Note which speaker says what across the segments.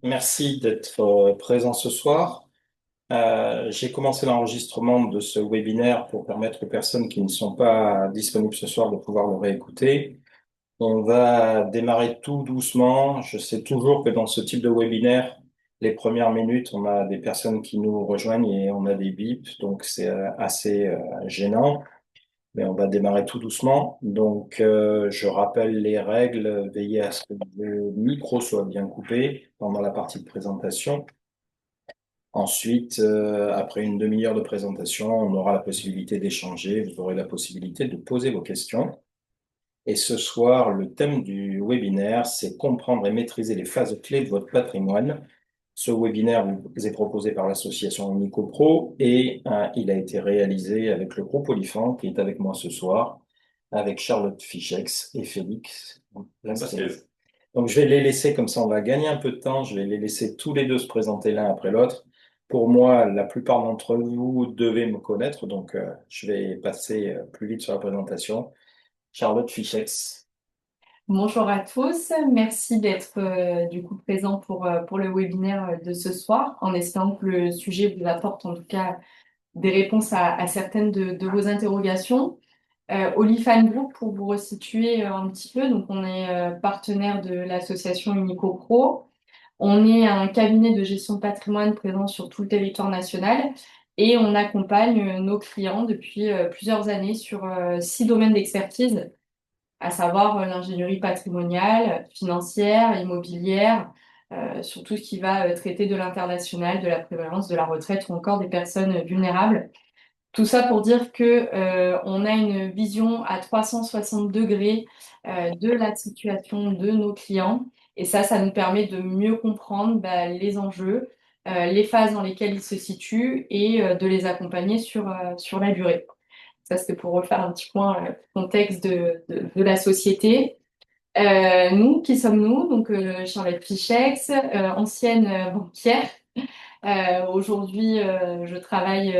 Speaker 1: Merci d'être présent ce soir. J'ai commencé l'enregistrement de ce webinaire pour permettre aux personnes qui ne sont pas disponibles ce soir de pouvoir le réécouter. On va démarrer tout doucement. Je sais toujours que dans ce type de webinaire, les premières minutes, on a des personnes qui nous rejoignent et on a des bips, donc c'est assez gênant. Mais on va démarrer tout doucement. Donc, je rappelle les règles. Veillez à ce que le micro soit bien coupé pendant la partie de présentation. Ensuite, après une demi-heure de présentation, on aura la possibilité d'échanger. Vous aurez la possibilité de poser vos questions. Et ce soir, le thème du webinaire, c'est comprendre et maîtriser les phases clés de votre patrimoine. Ce webinaire vous est proposé par l'association NicoPro et il a été réalisé avec le groupe Olifant qui est avec moi ce soir, avec Charlotte Fichex et Félix Lasquez. Donc je vais les laisser comme ça, on va gagner un peu de temps. Je vais les laisser tous les deux se présenter l'un après l'autre. Pour moi, la plupart d'entre vous devez me connaître, donc je vais passer plus vite sur la présentation. Charlotte Fichex.
Speaker 2: Bonjour à tous, merci d'être du coup présent pour le webinaire de ce soir, en espérant que le sujet vous apporte en tout cas des réponses à certaines de vos interrogations. Olifan Group, pour vous resituer un petit peu, donc on est partenaire de l'association Unico Pro. On est un cabinet de gestion de patrimoine présent sur tout le territoire national et on accompagne nos clients depuis plusieurs années sur 6 domaines d'expertise, à savoir l'ingénierie patrimoniale, financière, immobilière, sur tout ce qui va traiter de l'international, de la prévoyance, de la retraite ou encore des personnes vulnérables. Tout ça pour dire que on a une vision à 360 degrés de la situation de nos clients et ça nous permet de mieux comprendre les enjeux, les phases dans lesquelles ils se situent et de les accompagner sur la durée. Ça, c'était pour refaire un petit point contexte de la société. Nous, qui sommes-nous? Donc, Charlotte Pichex, ancienne banquière. Aujourd'hui, je travaille.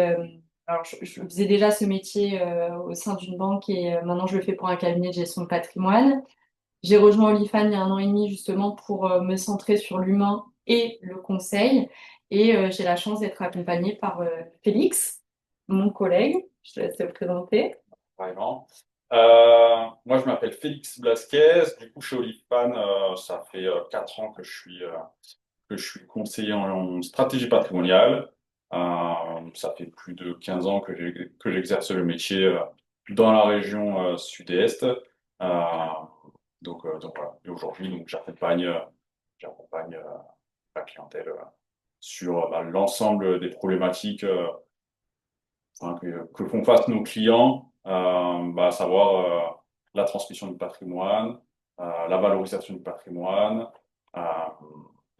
Speaker 2: Alors, je faisais déjà ce métier au sein d'une banque et maintenant, je le fais pour un cabinet de gestion de patrimoine. J'ai rejoint Olifan il y a 1 an et demi justement pour me centrer sur l'humain et le conseil. Et j'ai la chance d'être accompagnée par Félix, mon collègue. Je te laisse te présenter.
Speaker 3: Vraiment. Moi, je m'appelle Félix Blasquez. Du coup, chez Olifan, ça fait 4 ans que je suis conseiller en stratégie patrimoniale. Ça fait plus de 15 ans que j'exerce le métier dans la région sud-est. Donc voilà. Et aujourd'hui, donc, j'accompagne la clientèle sur l'ensemble des problématiques que font face nos clients, à savoir la transmission du patrimoine, la valorisation du patrimoine, euh,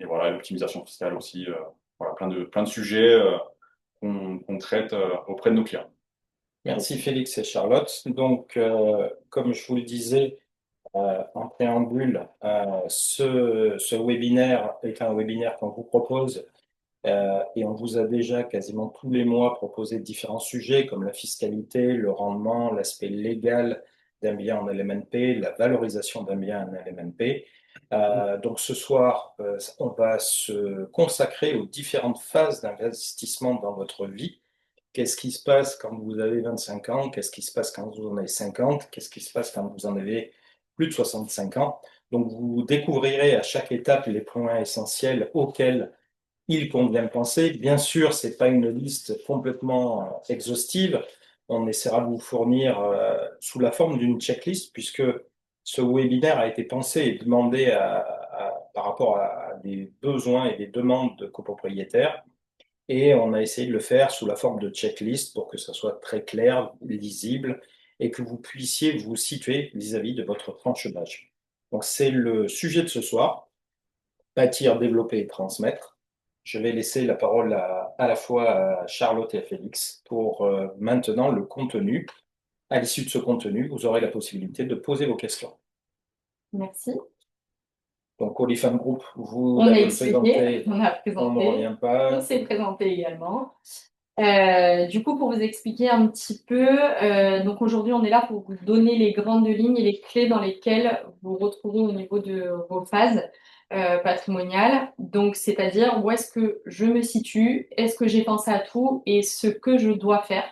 Speaker 3: et voilà, l'optimisation fiscale aussi. Voilà, plein de sujets qu'on traite auprès de nos clients.
Speaker 1: Merci Félix et Charlotte. Donc, comme je vous le disais en préambule, ce webinaire est un webinaire qu'on vous propose et on vous a déjà quasiment tous les mois proposé différents sujets comme la fiscalité, le rendement, l'aspect légal d'un bien en LMNP, la valorisation d'un bien en LMNP. Donc ce soir, on va se consacrer aux différentes phases d'investissement dans votre vie. Qu'est-ce qui se passe quand vous avez 25 ans? Qu'est-ce qui se passe quand vous en avez 50? Qu'est-ce qui se passe quand vous en avez plus de 65 ans? Donc, vous découvrirez à chaque étape les points essentiels auxquels il convient de penser. Bien sûr, ce n'est pas une liste complètement exhaustive. On essaiera de vous fournir sous la forme d'une checklist, puisque ce webinaire a été pensé et demandé par rapport à des besoins et des demandes de copropriétaires. Et on a essayé de le faire sous la forme de checklist pour que ça soit très clair, lisible et que vous puissiez vous situer vis-à-vis de votre tranche d'âge. Donc, c'est le sujet de ce soir, bâtir, développer et transmettre. Je vais laisser la parole à la fois à Charlotte et à Félix pour maintenant le contenu. À l'issue de ce contenu, vous aurez la possibilité de poser vos questions.
Speaker 2: Merci.
Speaker 1: Donc, Olifant Group, vous
Speaker 2: On a
Speaker 1: l'avez
Speaker 2: expliqué,
Speaker 1: présenté,
Speaker 2: on a
Speaker 1: on ne
Speaker 2: présenté,
Speaker 1: revient
Speaker 2: on
Speaker 1: pas.
Speaker 2: s'est présenté également. Du coup, pour vous expliquer un petit peu, donc aujourd'hui, on est là pour vous donner les grandes lignes et les clés dans lesquelles vous retrouvez au niveau de vos phases patrimoniales. Donc, c'est-à-dire où est-ce que je me situe, est-ce que j'ai pensé à tout et ce que je dois faire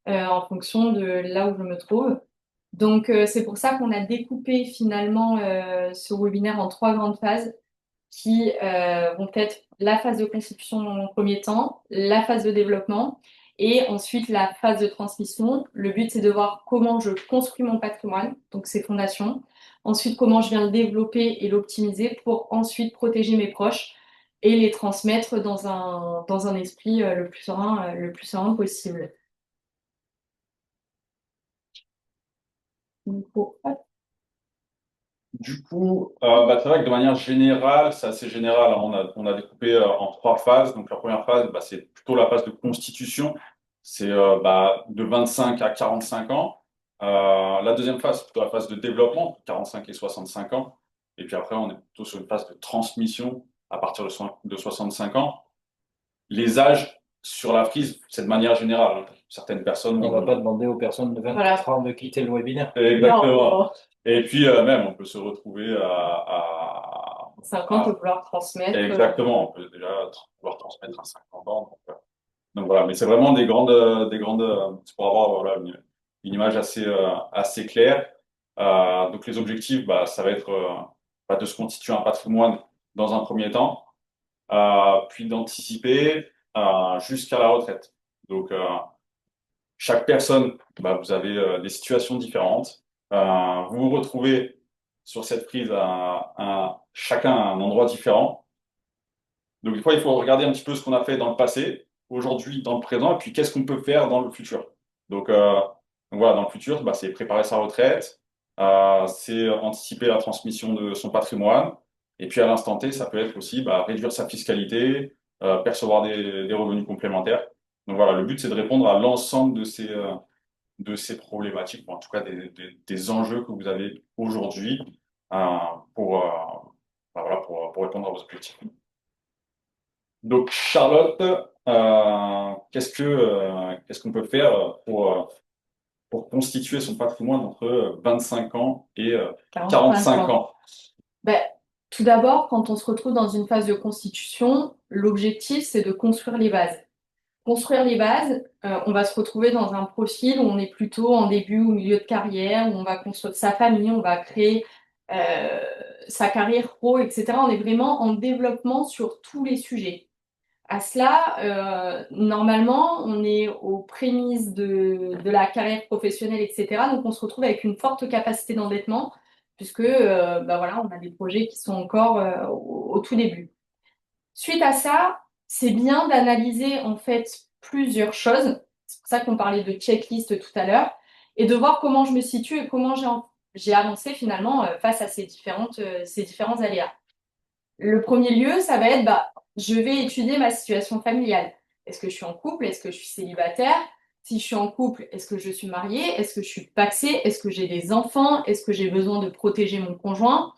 Speaker 2: en fonction de là où je me trouve. Donc, c'est pour ça qu'on a découpé finalement ce webinaire en trois grandes phases qui vont être la phase de constitution dans mon premier temps, la phase de développement et ensuite la phase de transmission. Le but, c'est de voir comment je construis mon patrimoine, donc ses fondations. Ensuite, comment je viens le développer et l'optimiser pour ensuite protéger mes proches et les transmettre dans un esprit le plus serein possible. Donc, hop.
Speaker 3: Du coup, c'est vrai que de manière générale, c'est assez général, hein. On a découpé en trois phases. Donc, la première phase, c'est plutôt la phase de constitution. C'est de 25 à 45 ans. La deuxième phase, c'est plutôt la phase de développement, 45 et 65 ans. Et puis après, on est plutôt sur une phase de transmission à partir de 65 ans. Les âges sur la frise, c'est de manière générale, hein. Certaines personnes
Speaker 1: On va pas demander aux personnes de 24 ans de quitter le webinaire.
Speaker 3: Exactement.
Speaker 2: Non,
Speaker 3: Et puis, même, on peut se retrouver à
Speaker 2: 50 pour vouloir transmettre.
Speaker 3: exactement, on peut déjà pouvoir transmettre à 50 ans. Donc voilà, mais c'est vraiment c'est pour avoir voilà, une image assez claire. Donc les objectifs, ça va être de se constituer un patrimoine dans un premier temps, puis d'anticiper jusqu'à la retraite. Donc chaque personne, vous avez des situations différentes. Vous vous retrouvez sur cette prise chacun à un endroit différent. Donc, des fois, il faut regarder un petit peu ce qu'on a fait dans le passé, aujourd'hui, dans le présent, et puis qu'est-ce qu'on peut faire dans le futur. Donc, voilà, dans le futur, c'est préparer sa retraite, c'est anticiper la transmission de son patrimoine, et puis à l'instant T, ça peut être aussi réduire sa fiscalité, percevoir des revenus complémentaires. Donc voilà, le but, c'est de répondre à l'ensemble de ces problématiques, ou en tout cas des enjeux que vous avez aujourd'hui euh, pour, euh, voilà, pour répondre à vos objectifs. Donc, Charlotte, qu'est-ce qu'on peut faire pour constituer son patrimoine entre 25 ans et 45 ans?
Speaker 2: Ben, tout d'abord, quand on se retrouve dans une phase de constitution, l'objectif, c'est de construire les bases. Construire les bases, on va se retrouver dans un profil où on est plutôt en début ou milieu de carrière, où on va construire sa famille, on va créer euh, sa carrière pro, etc. On est vraiment en développement sur tous les sujets. À cela, normalement, on est aux prémices de la carrière professionnelle, etc. Donc, on se retrouve avec une forte capacité d'endettement, puisque voilà, on a des projets qui sont encore au tout début. Suite à ça, c'est bien d'analyser en fait plusieurs choses. C'est pour ça qu'on parlait de checklist tout à l'heure, et de voir comment je me situe et comment j'ai avancé finalement face à ces différents aléas. Le premier lieu, ça va être, je vais étudier ma situation familiale. Est-ce que je suis en couple? Est-ce que je suis célibataire? Si je suis en couple, est-ce que je suis mariée? Est-ce que je suis pacsée? Est-ce que j'ai des enfants? Est-ce que j'ai besoin de protéger mon conjoint?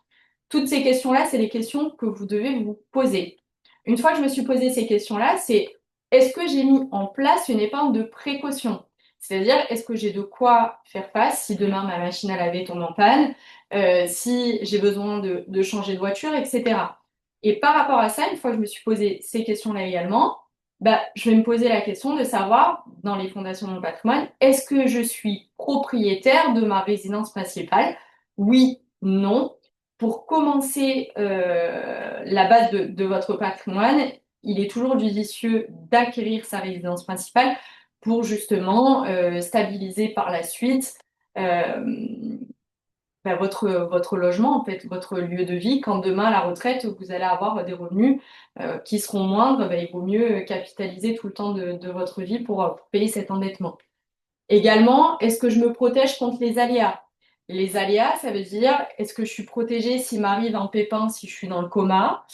Speaker 2: Toutes ces questions-là, c'est les questions que vous devez vous poser. Une fois que je me suis posé ces questions-là, c'est est-ce que j'ai mis en place une épargne de précaution? C'est-à-dire, est-ce que j'ai de quoi faire face si demain ma machine à laver tombe en panne, si j'ai besoin de changer de voiture, etc. Et par rapport à ça, une fois que je me suis posé ces questions-là également, je vais me poser la question de savoir, dans les fondations de mon patrimoine, est-ce que je suis propriétaire de ma résidence principale? Oui, non. Pour commencer la base de votre patrimoine, il est toujours judicieux d'acquérir sa résidence principale pour justement stabiliser par la suite euh, votre logement, en fait, votre lieu de vie. Quand demain, à la retraite, vous allez avoir des revenus qui seront moindres, il vaut mieux capitaliser tout le temps de votre vie pour payer cet endettement. Également, est-ce que je me protège contre les aléas? Les aléas, ça veut dire, est-ce que je suis protégée s'il m'arrive un pépin, si je suis dans le coma?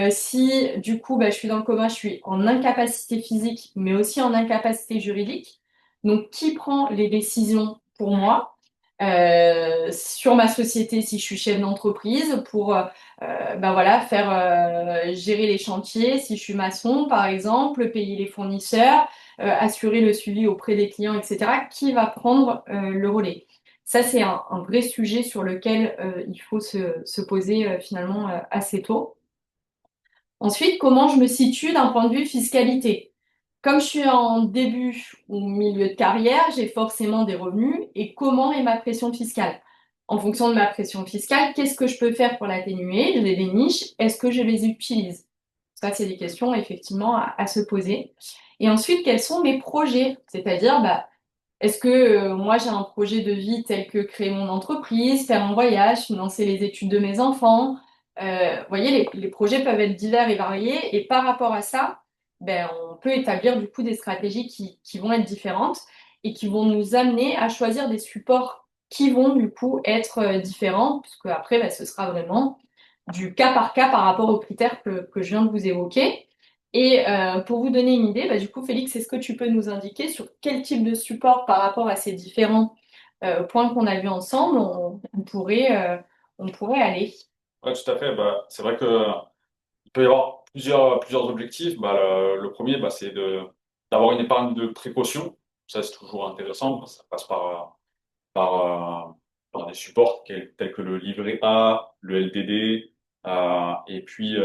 Speaker 2: Si du coup, je suis dans le coma, je suis en incapacité physique, mais aussi en incapacité juridique. Donc, qui prend les décisions pour moi? sur ma société si je suis chef d'entreprise pour voilà, faire gérer les chantiers si je suis maçon par exemple, payer les fournisseurs, assurer le suivi auprès des clients, etc. Qui va prendre le relais? Ça, c'est un vrai sujet sur lequel il faut se poser finalement assez tôt. Ensuite, comment je me situe d'un point de vue fiscalité? Comme je suis en début ou milieu de carrière, j'ai forcément des revenus et comment est ma pression fiscale? En fonction de ma pression fiscale, qu'est-ce que je peux faire pour l'atténuer? J'ai des niches, est-ce que je les utilise? Ça, c'est des questions effectivement à se poser. Et ensuite, quels sont mes projets? C'est-à-dire, est-ce que moi j'ai un projet de vie tel que créer mon entreprise, faire un voyage, financer les études de mes enfants? Vous voyez, les projets peuvent être divers et variés et par rapport à ça, on peut établir du coup des stratégies qui vont être différentes et qui vont nous amener à choisir des supports qui vont du coup être différents, puisque après, ce sera vraiment du cas par cas par rapport aux critères que je viens de vous évoquer. Et pour vous donner une idée, du coup, Félix, est-ce que tu peux nous indiquer sur quel type de support par rapport à ces différents points qu'on a vus ensemble, on pourrait aller?
Speaker 3: Ouais, tout à fait. C'est vrai que il peut y avoir plusieurs objectifs. Le premier, c'est d'avoir une épargne de précaution. Ça, c'est toujours intéressant. Ça passe par, par des supports tels que le livret A, le LDD, et puis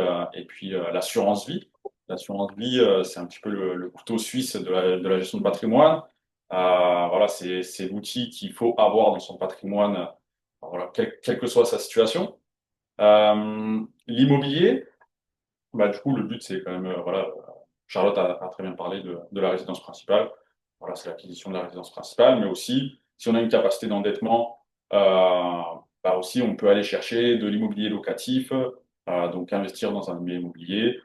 Speaker 3: l'assurance vie. L'assurance vie, c'est un petit peu le couteau suisse de la gestion de patrimoine. Voilà, c'est l'outil qu'il faut avoir dans son patrimoine, voilà, quelle que soit sa situation. L'immobilier, du coup, le but, c'est quand même, voilà, Charlotte a très bien parlé de la résidence principale. Voilà, c'est l'acquisition de la résidence principale, mais aussi, si on a une capacité d'endettement, aussi, on peut aller chercher de l'immobilier locatif, donc investir dans un bien immobilier.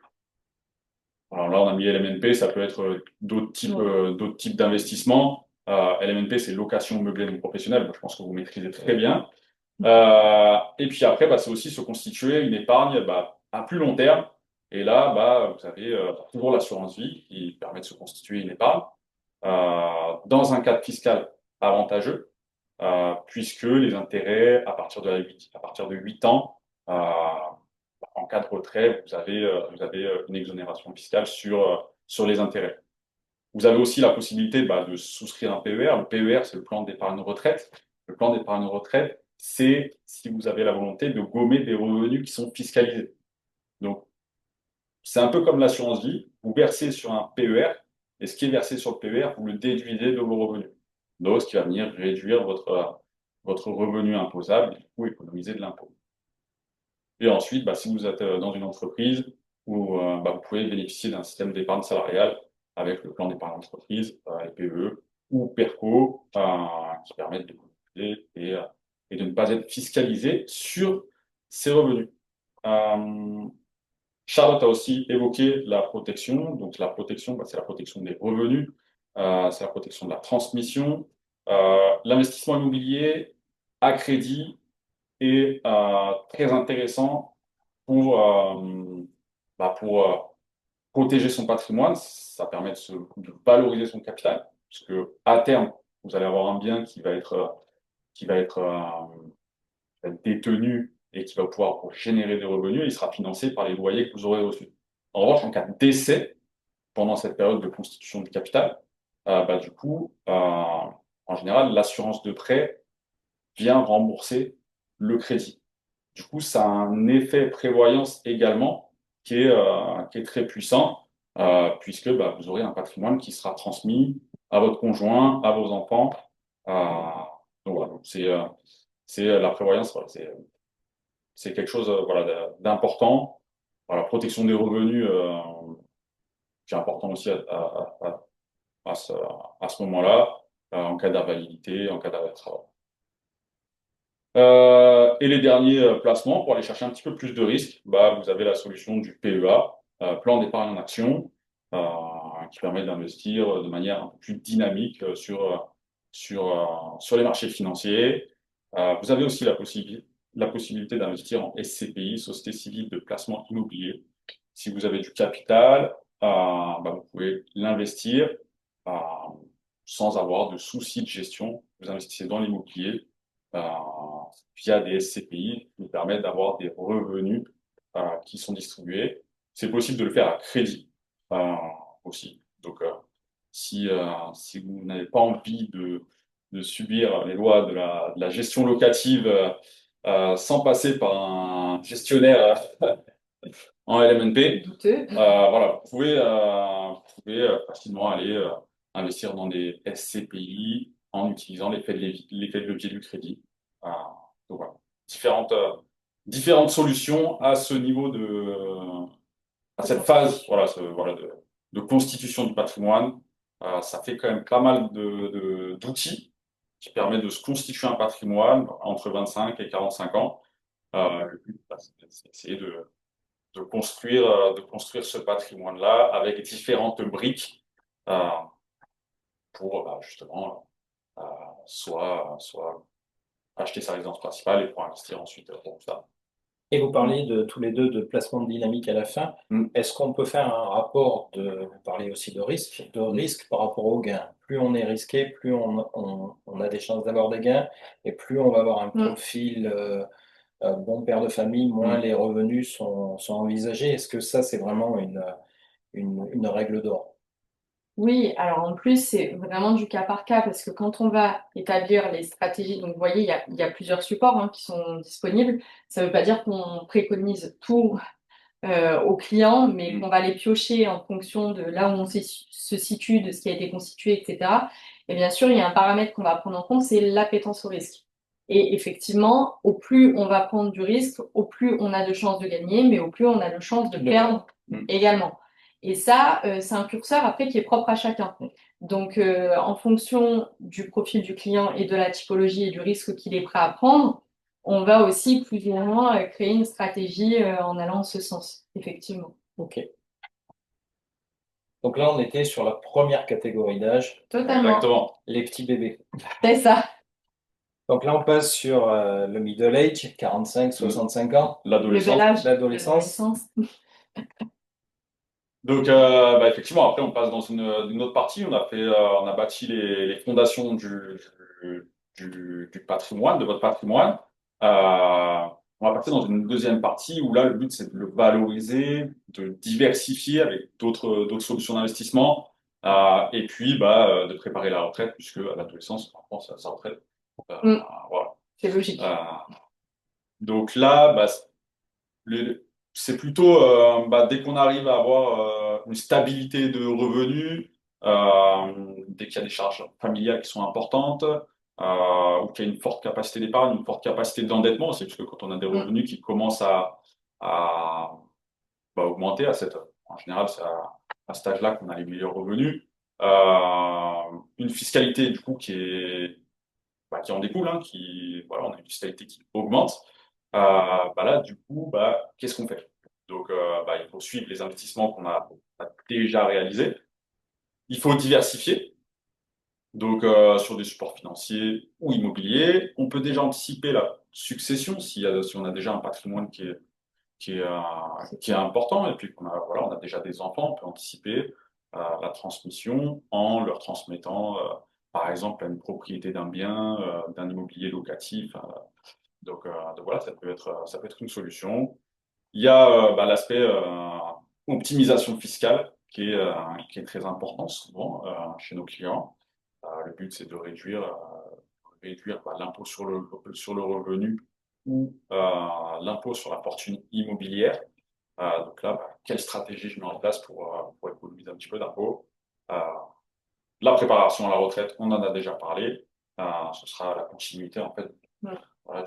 Speaker 3: Alors là, on a mis LMNP, ça peut être d'autres types d'investissements. LMNP, c'est location meublée non professionnelle. Je pense que vous maîtrisez très bien. Et puis après, c'est aussi se constituer une épargne à plus long terme. Et là, vous avez toujours l'assurance vie qui permet de se constituer une épargne dans un cadre fiscal avantageux, puisque les intérêts à partir de 8 ans, en cas de retrait, vous avez une exonération fiscale sur les intérêts. Vous avez aussi la possibilité de souscrire un PER. Le PER, c'est le plan d'épargne retraite. Le plan d'épargne retraite, c'est si vous avez la volonté de gommer des revenus qui sont fiscalisés. Donc, c'est un peu comme l'assurance vie. Vous versez sur un PER, et ce qui est versé sur le PER, vous le déduisez de vos revenus. Donc, ce qui va venir réduire votre revenu imposable et du coup économiser de l'impôt. Et ensuite, si vous êtes dans une entreprise où vous pouvez bénéficier d'un système d'épargne salariale avec le plan d'épargne entreprise, PE ou PERCO, qui permettent de cotiser et de ne pas être fiscalisé sur ses revenus. Charlotte a aussi évoqué la protection. Donc la protection, c'est la protection des revenus, c'est la protection de la transmission. L'investissement immobilier à crédit est très intéressant pour protéger son patrimoine. Ça permet de valoriser son capital, puisque à terme, vous allez avoir un bien qui va être détenu et qui va pouvoir générer des revenus. Il sera financé par les loyers que vous aurez reçus. En revanche, en cas de décès, pendant cette période de constitution du capital, du coup, en général, l'assurance de prêt vient rembourser le crédit. Du coup, ça a un effet prévoyance également qui est très puissant, puisque vous aurez un patrimoine qui sera transmis à votre conjoint, à vos enfants. Donc voilà, c'est la prévoyance, voilà, c'est quelque chose voilà, d'important. Voilà, protection des revenus, qui est important aussi à ce, à ce moment-là, en cas d'invalidité, en cas d'arrêt de travail. Et les derniers placements, pour aller chercher un petit peu plus de risques, vous avez la solution du PEA, plan d'épargne en action, qui permet d'investir de manière un peu plus dynamique sur les marchés financiers. Vous avez aussi la possibilité d'investir en SCPI, Société civile de placement immobilier. Si vous avez du capital, vous pouvez l'investir euh, sans avoir de soucis de gestion. Vous investissez dans l'immobilier euh, via des SCPI qui nous permettent d'avoir des revenus qui sont distribués. C'est possible de le faire à crédit aussi. Donc, si vous n'avez pas envie de subir les lois de la gestion locative sans passer par un gestionnaire en LMNP,
Speaker 2: Douteux.
Speaker 3: voilà, vous pouvez facilement aller investir dans des SCPI en utilisant l'effet de levier du crédit. Euh, donc voilà, différentes solutions à ce niveau à cette phase, voilà, de constitution du patrimoine. Ça fait quand même pas mal d'outils qui permettent de se constituer un patrimoine entre 25 et 45 ans. Le but, bah, c'est d'essayer de construire ce patrimoine-là avec différentes briques euh, pour justement euh, soit acheter sa résidence principale et pour investir ensuite pour ça.
Speaker 1: Et vous parliez de tous les deux de placement de dynamique à la fin.
Speaker 3: Mm.
Speaker 1: Est-ce qu'on peut faire un rapport vous parlez aussi de risque par rapport au gain. Plus on est risqué, plus on a des chances d'avoir des gains, et plus on va avoir un profil bon père de famille, moins
Speaker 3: Mm.
Speaker 1: les revenus sont envisagés. Est-ce que ça, c'est vraiment une règle d'or?
Speaker 2: Oui, alors en plus, c'est vraiment du cas par cas parce que quand on va établir les stratégies, donc vous voyez, il y a plusieurs supports qui sont disponibles. Ça ne veut pas dire qu'on préconise tout aux clients, mais qu'on va les piocher en fonction de là où on se situe, de ce qui a été constitué, etc. Et bien sûr, il y a un paramètre qu'on va prendre en compte, c'est l'appétence au risque. Et effectivement, au plus on va prendre du risque, au plus on a de chances de gagner, mais au plus on a de chances de perdre également. Et ça, c'est un curseur après qui est propre à chacun. Donc, en fonction du profil du client et de la typologie et du risque qu'il est prêt à prendre, on va aussi plus ou moins créer une stratégie en allant en ce sens, effectivement.
Speaker 1: Ok. Donc là, on était sur la première catégorie d'âge,
Speaker 2: Totalement.
Speaker 3: Exactement.
Speaker 1: les petits bébés.
Speaker 2: C'est ça.
Speaker 1: Donc là, on passe sur le middle age, 45, 65 ans,
Speaker 2: Le bel
Speaker 3: L'adolescence.
Speaker 2: âge,
Speaker 1: l'adolescence.
Speaker 2: l'adolescence.
Speaker 3: Donc, effectivement, après, on passe dans une autre partie. On a bâti les fondations du patrimoine, de votre patrimoine. On va passer dans une deuxième partie où là, le but, c'est de le valoriser, de diversifier avec d'autres solutions d'investissement, et puis de préparer la retraite, puisque à l'adolescence, on pense à sa retraite.
Speaker 2: Mm.
Speaker 3: Voilà.
Speaker 2: C'est logique.
Speaker 3: Donc là, le- c'est plutôt dès qu'on arrive à avoir une stabilité de revenus, dès qu'il y a des charges familiales qui sont importantes, ou qu'il y a une forte capacité d'épargne, une forte capacité d'endettement aussi, parce que quand on a des revenus qui commencent à augmenter en général, c'est à cet âge-là qu'on a les meilleurs revenus. Une fiscalité du coup qui en découle, hein, voilà, on a une fiscalité qui augmente. Là, du coup, qu'est-ce qu'on fait? Donc, il faut suivre les investissements qu'on a déjà réalisés. Il faut diversifier, donc sur des supports financiers ou immobiliers. On peut déjà anticiper la succession si on a déjà un patrimoine qui est important et puis on a déjà des enfants, on peut anticiper la transmission en leur transmettant, par exemple, une propriété d'un bien, d'un immobilier locatif. Donc voilà, ça peut être une solution. Il y a l'aspect optimisation fiscale qui est très important souvent chez nos clients. Le but, c'est de réduire l'impôt sur le revenu ou l'impôt sur la fortune immobilière. Donc là, quelle stratégie je mets en place pour économiser un petit peu d'impôt? Euh, la préparation à la retraite, on en a déjà parlé. Ce sera la continuité en fait voilà,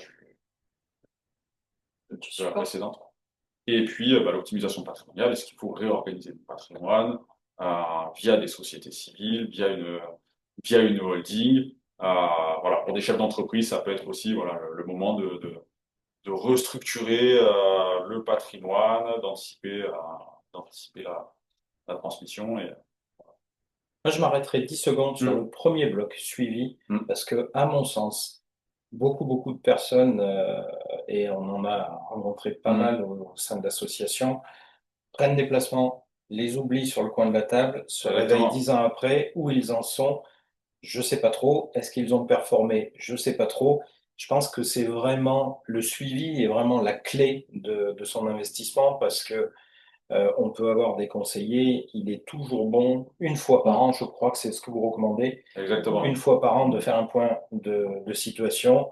Speaker 3: de la précédente. Et puis, l'optimisation patrimoniale, est-ce qu'il faut réorganiser le patrimoine via des sociétés civiles, via une holding voilà, pour des chefs d'entreprise, ça peut être aussi voilà, le moment de restructurer le patrimoine, d'anticiper la transmission.
Speaker 1: Moi, je m'arrêterai 10 secondes sur le premier bloc suivi, parce que, à mon sens, beaucoup de personnes, et on en a rencontré pas mal au sein de l'association, prennent des placements, les oublient sur le coin de la table, se réveillent 10 ans après, où ils en sont, je sais pas trop. Est-ce qu'ils ont performé? Je sais pas trop. Je pense que c'est vraiment le suivi est vraiment la clé de son investissement parce que on peut avoir des conseillers, il est toujours bon, une fois par an, je crois que c'est ce que vous recommandez,
Speaker 3: Exactement.
Speaker 1: une fois par an de faire un point de situation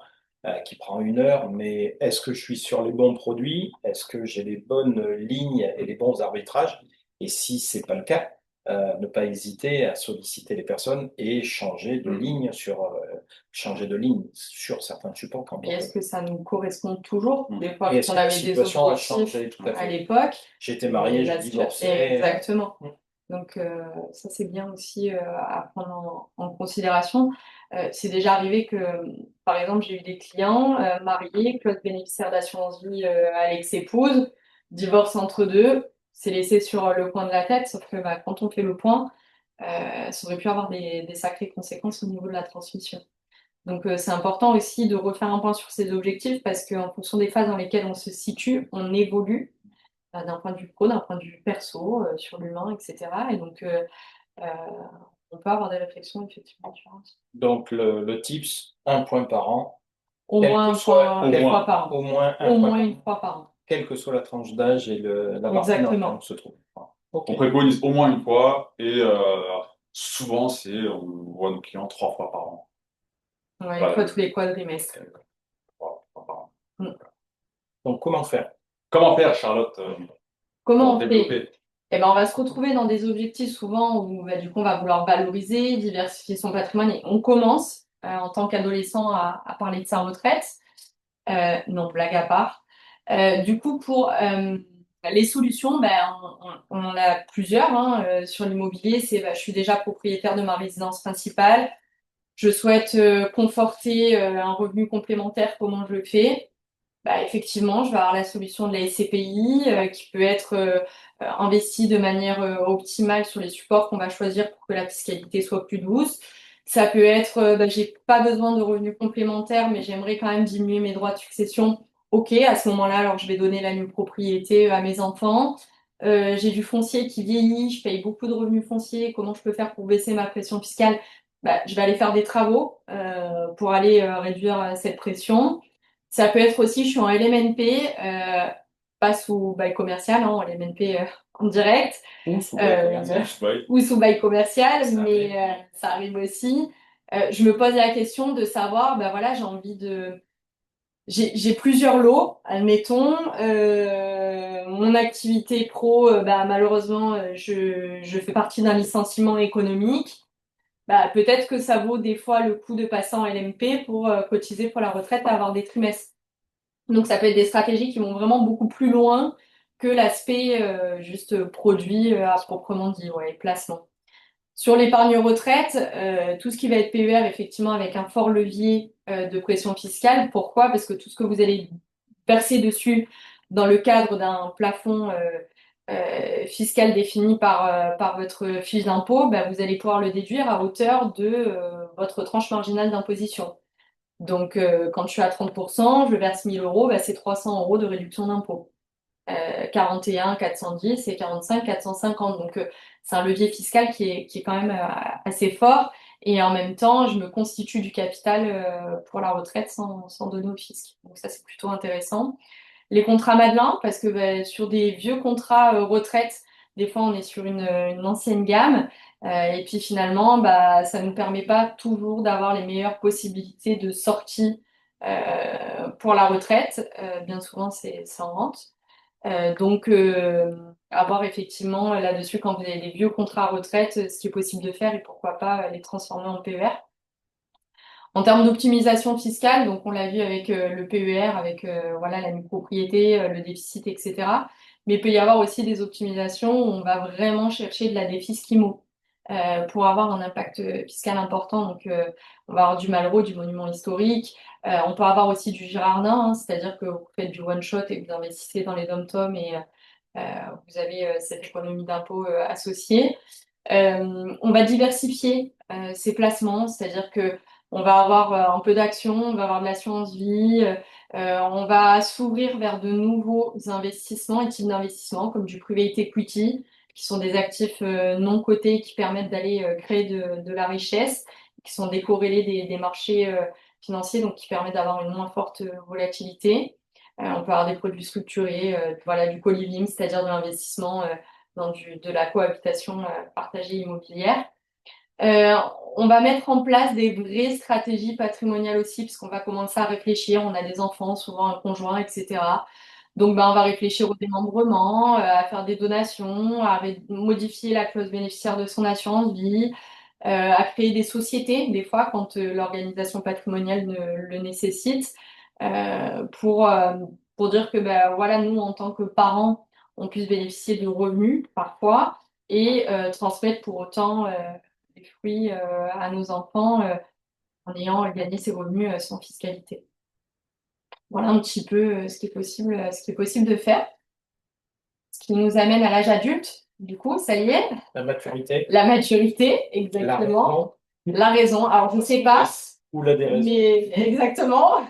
Speaker 1: qui prend 1 heure, mais est-ce que je suis sur les bons produits? Est-ce que j'ai les bonnes lignes et les bons arbitrages? Et si c'est pas le cas, ne pas hésiter à solliciter les personnes et changer de ligne sur certains supports quand
Speaker 2: Et
Speaker 1: on
Speaker 2: est-ce
Speaker 1: peut.
Speaker 2: que ça nous correspond toujours? Des fois,
Speaker 1: Et est-ce
Speaker 2: on
Speaker 1: que la
Speaker 2: avait des
Speaker 1: situation a
Speaker 2: objectifs
Speaker 1: changé? Tout à
Speaker 2: à
Speaker 1: fait.
Speaker 2: l'époque.
Speaker 1: J'étais
Speaker 2: Et
Speaker 1: marié, j'ai
Speaker 2: la
Speaker 1: divorcé.
Speaker 2: exactement.
Speaker 1: Mm.
Speaker 2: Donc, ça, c'est bien aussi à prendre en considération. C'est déjà arrivé que, par exemple, j'ai eu des clients mariés, clause bénéficiaire d'assurance vie à l'ex-épouse, divorce entre deux, c'est laissé sur le coin de la tête, sauf que bah, quand on fait le point, ça aurait pu avoir des sacrées conséquences au niveau de la transmission. Donc, c'est important aussi de refaire un point sur ses objectifs parce qu'en fonction des phases dans lesquelles on se situe, on évolue d'un point de vue pro, d'un point de vue perso, sur l'humain, etc. Et donc, euh, on peut avoir des réflexions effectivement différentes.
Speaker 1: Donc, le tips, 1 point par an,
Speaker 2: Au
Speaker 1: quel
Speaker 2: moins
Speaker 1: que
Speaker 2: un
Speaker 1: soit,
Speaker 2: point,
Speaker 3: Au
Speaker 2: une
Speaker 1: quel-
Speaker 2: fois
Speaker 3: moins.
Speaker 2: par
Speaker 1: au
Speaker 2: an.
Speaker 1: moins un
Speaker 2: Au
Speaker 1: point
Speaker 2: moins
Speaker 1: par
Speaker 2: une
Speaker 1: an,
Speaker 2: fois par an.
Speaker 1: quelle que soit la tranche d'âge et la partie dans laquelle on
Speaker 2: Exactement.
Speaker 1: se trouve. Ok.
Speaker 3: On préconise au moins une fois et souvent, on voit nos clients 3 fois par an.
Speaker 2: Ouais, une
Speaker 3: Voilà,
Speaker 2: fois tous les quadrimestres.
Speaker 3: 3 fois par an.
Speaker 2: Mm.
Speaker 1: Donc, comment faire?
Speaker 3: Comment faire, Charlotte,
Speaker 2: Comment
Speaker 3: pour
Speaker 2: on fait?
Speaker 3: développer?
Speaker 2: Eh ben, on va se retrouver dans des objectifs souvent où bah, du coup, on va vouloir valoriser, diversifier son patrimoine et on commence en tant qu'adolescent à parler de sa retraite. Non, blague à part. Du coup, pour les solutions, ben, on en a plusieurs. Hein. Sur l'immobilier, c'est bah, je suis déjà propriétaire de ma résidence principale. Je souhaite conforter un revenu complémentaire. Comment je le fais? Bah, effectivement, je vais avoir la solution de la SCPI qui peut être investie de manière optimale sur les supports qu'on va choisir pour que la fiscalité soit plus douce. Ça peut être, bah, j'ai pas besoin de revenus complémentaires, mais j'aimerais quand même diminuer mes droits de succession. Ok, à ce moment-là, alors je vais donner la nue propriété à mes enfants. J'ai du foncier qui vieillit, je paye beaucoup de revenus fonciers. Comment je peux faire pour baisser ma pression fiscale? Bah, je vais aller faire des travaux pour aller réduire cette pression. Ça peut être aussi, je suis en LMNP, pas sous bail commercial, hein, en LMNP en direct,
Speaker 3: Ou sous bail
Speaker 2: euh,
Speaker 3: commercial, sous bail.
Speaker 2: ou sous bail commercial,
Speaker 3: Ça
Speaker 2: mais
Speaker 3: arrive.
Speaker 2: ça arrive aussi. Je me pose la question de savoir, ben voilà, j'ai envie de... J'ai plusieurs lots, admettons. Mon activité pro, bah, malheureusement, je fais partie d'un licenciement économique. Bah, peut-être que ça vaut des fois le coup de passer en LMP pour cotiser pour la retraite et avoir des trimestres. Donc, ça peut être des stratégies qui vont vraiment beaucoup plus loin que l'aspect juste produit à proprement dit, ouais, placement. Sur l'épargne retraite, tout ce qui va être PER, effectivement, avec un fort levier de pression fiscale. Pourquoi? Parce que tout ce que vous allez verser dessus dans le cadre d'un plafond fiscal défini par votre fiche d'impôt, bah, vous allez pouvoir le déduire à hauteur de votre tranche marginale d'imposition. Donc, quand je suis à 30%, je verse 1 000 euros, bah, c'est 300 euros de réduction d'impôt. 41, 410 et 45, 450. Donc, c'est un levier fiscal qui est quand même assez fort. Et en même temps, je me constitue du capital pour la retraite sans donner au fisc. Donc, ça, c'est plutôt intéressant. Les contrats Madelin, parce que bah, sur des vieux contrats retraite, des fois, on est sur une ancienne gamme. Et puis finalement, bah, ça ne nous permet pas toujours d'avoir les meilleures possibilités de sortie pour la retraite. Bien souvent, c'est en rente. Donc, avoir effectivement là-dessus, quand vous avez des vieux contrats retraite, ce qui est possible de faire et pourquoi pas les transformer en PER. En termes d'optimisation fiscale, donc on l'a vu avec le PER, avec voilà, la propriété, le déficit, etc. Mais il peut y avoir aussi des optimisations où on va vraiment chercher de la défisc-IMO pour avoir un impact fiscal important. Donc, on va avoir du Malraux, du monument historique. On peut avoir aussi du Girardin, hein, c'est-à-dire que vous faites du one-shot et que vous investissez dans les dom-toms et vous avez cette économie d'impôt associée. On va diversifier ses placements, c'est-à-dire que on va avoir un peu d'action, on va avoir de l'assurance vie, on va s'ouvrir vers de nouveaux investissements et types d'investissements comme du private equity, qui sont des actifs non cotés qui permettent d'aller créer de la richesse, qui sont décorrélés des marchés financier, donc qui permet d'avoir une moins forte volatilité. On peut avoir des produits structurés, voilà, du co-living, c'est-à-dire de l'investissement dans de la cohabitation partagée immobilière. Euh, on va mettre en place des vraies stratégies patrimoniales aussi, puisqu'on va commencer à réfléchir. On a des enfants, souvent un conjoint, etc. Donc, ben, on va réfléchir au démembrement, à faire des donations, à modifier la clause bénéficiaire de son assurance vie, à créer des sociétés, des fois, quand l'organisation patrimoniale le nécessite, euh, pour, euh, pour dire que, ben, voilà, nous, en tant que parents, on puisse bénéficier de revenus, parfois, et transmettre pour autant les fruits à nos enfants en ayant gagné ces revenus sans fiscalité. Voilà un petit peu ce qui est possible de faire. Ce qui nous amène à l'âge adulte, du coup, ça y est.
Speaker 1: La maturité,
Speaker 2: La maturité,
Speaker 1: la
Speaker 2: exactement.
Speaker 1: raison
Speaker 2: La raison. Alors, je ne sais pas,
Speaker 1: ou la déraison.
Speaker 2: mais exactement.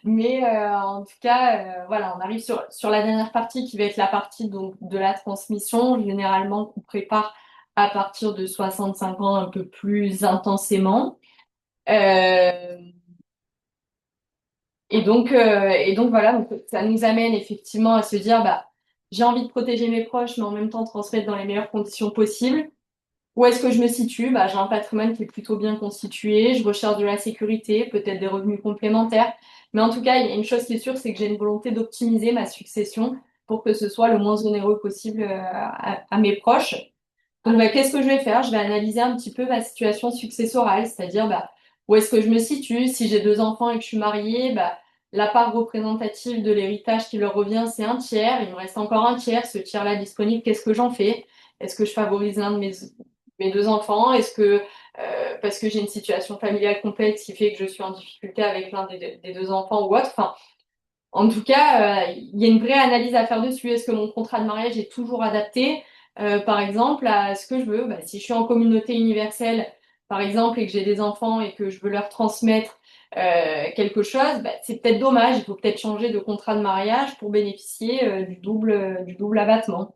Speaker 2: Mais en tout cas, voilà, on arrive sur la dernière partie qui va être la partie donc, de la transmission, généralement qu'on prépare à partir de 65 ans un peu plus intensément. Euh, et donc voilà, donc, ça nous amène effectivement à se dire, bah, j'ai envie de protéger mes proches, mais en même temps transmettre dans les meilleures conditions possibles. Où est-ce que je me situe? Bah, j'ai un patrimoine qui est plutôt bien constitué, je recherche de la sécurité, peut-être des revenus complémentaires. Mais en tout cas, il y a une chose qui est sûre, c'est que j'ai une volonté d'optimiser ma succession pour que ce soit le moins onéreux possible à mes proches. Donc, bah, qu'est-ce que je vais faire? Je vais analyser un petit peu ma situation successorale, c'est-à-dire bah, où est-ce que je me situe? Si j'ai deux enfants et que je suis mariée, bah, la part représentative de l'héritage qui leur revient, c'est un tiers. Il me reste encore un tiers. Ce tiers-là disponible, qu'est-ce que j'en fais? Est-ce que je favorise l'un de mes deux enfants? Est-ce que, parce que j'ai une situation familiale complexe qui fait que je suis en difficulté avec l'un des deux enfants ou autre? Enfin, en tout cas, il y a une vraie analyse à faire dessus. Est-ce que mon contrat de mariage est toujours adapté, par exemple, à ce que je veux? Bah, si je suis en communauté universelle, par exemple, et que j'ai des enfants et que je veux leur transmettre quelque chose, bah, c'est peut-être dommage. Il faut peut-être changer de contrat de mariage pour bénéficier du double abattement.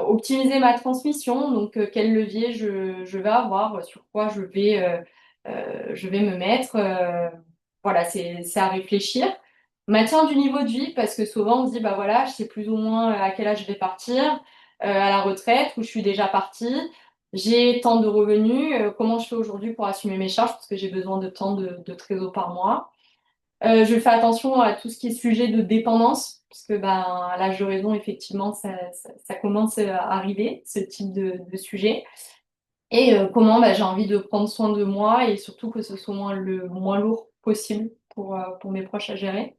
Speaker 2: Optimiser ma transmission, donc quel levier je vais avoir, sur quoi je vais me mettre. Voilà, c'est à réfléchir. Maintien du niveau de vie, parce que souvent on se dit, bah voilà, je sais plus ou moins à quel âge je vais partir, à la retraite, où je suis déjà partie, j'ai tant de revenus, comment je fais aujourd'hui pour assumer mes charges, parce que j'ai besoin de tant de trésor par mois. Je fais attention à tout ce qui est sujet de dépendance, parce que ben, à l'âge de raison, effectivement, ça commence à arriver, ce type de sujet. Et comment ben, j'ai envie de prendre soin de moi et surtout que ce soit le moins lourd possible pour mes proches à gérer.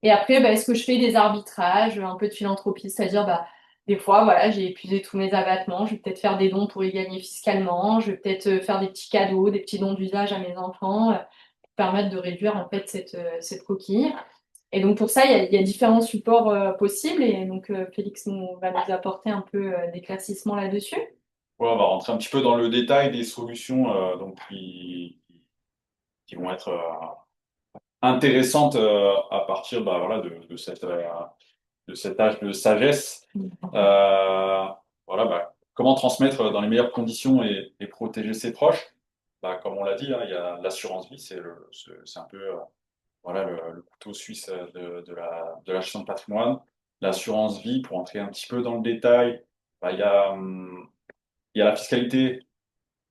Speaker 2: Et après, ben, est-ce que je fais des arbitrages, un peu de philanthropie, c'est-à-dire bah, des fois, voilà, j'ai épuisé tous mes abattements, je vais peut-être faire des dons pour y gagner fiscalement, je vais peut-être faire des petits cadeaux, des petits dons d'usage à mes enfants permettre de réduire en fait cette coquille. Et donc pour ça, il y a différents supports possibles et donc Félix va nous apporter un peu d'éclaircissement là-dessus.
Speaker 3: Ouais, on va rentrer un petit peu dans le détail des solutions donc, qui vont être intéressantes à partir bah, voilà, de cet âge de sagesse. Euh, voilà, bah, comment transmettre dans les meilleures conditions et protéger ses proches? Bah, comme on l'a dit, hein, il y a l'assurance vie, c'est un peu voilà, le couteau suisse de la gestion de patrimoine. L'assurance vie, pour entrer un petit peu dans le détail, bah, il y a la fiscalité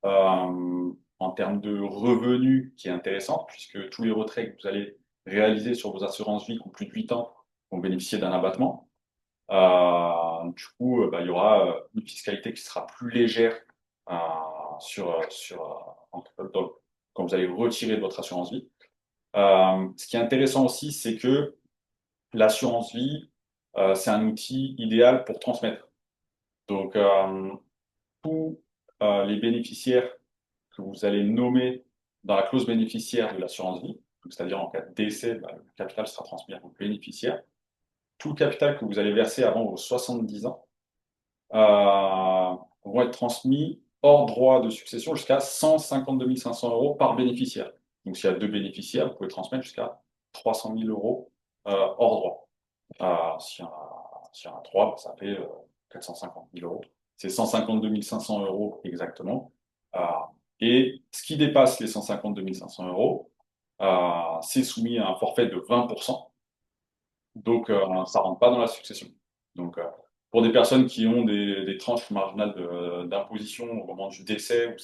Speaker 3: en termes de revenus qui est intéressante, puisque tous les retraits que vous allez réaliser sur vos assurances vie qui ont plus de 8 ans vont bénéficier d'un abattement. Du coup, bah, il y aura une fiscalité qui sera plus légère euh, quand vous allez retirer de votre assurance vie. Ce qui est intéressant aussi, c'est que l'assurance vie, c'est un outil idéal pour transmettre. Donc, tous les bénéficiaires que vous allez nommer dans la clause bénéficiaire de l'assurance vie, c'est-à-dire en cas de décès, bah, le capital sera transmis à vos bénéficiaires. Tout le capital que vous allez verser avant vos 70 ans vont être transmis hors droit de succession jusqu'à 152 500 euros par bénéficiaire. Donc, s'il y a deux bénéficiaires, vous pouvez transmettre jusqu'à 300 000 euros hors droit. S'il y en a trois, ça fait 450 000 euros. C'est 152 500 euros exactement. Et ce qui dépasse les 152 500 euros, c'est soumis à un forfait de 20%. Donc, ça rentre pas dans la succession. Donc, pour des personnes qui ont des tranches marginales d'imposition au moment du décès, où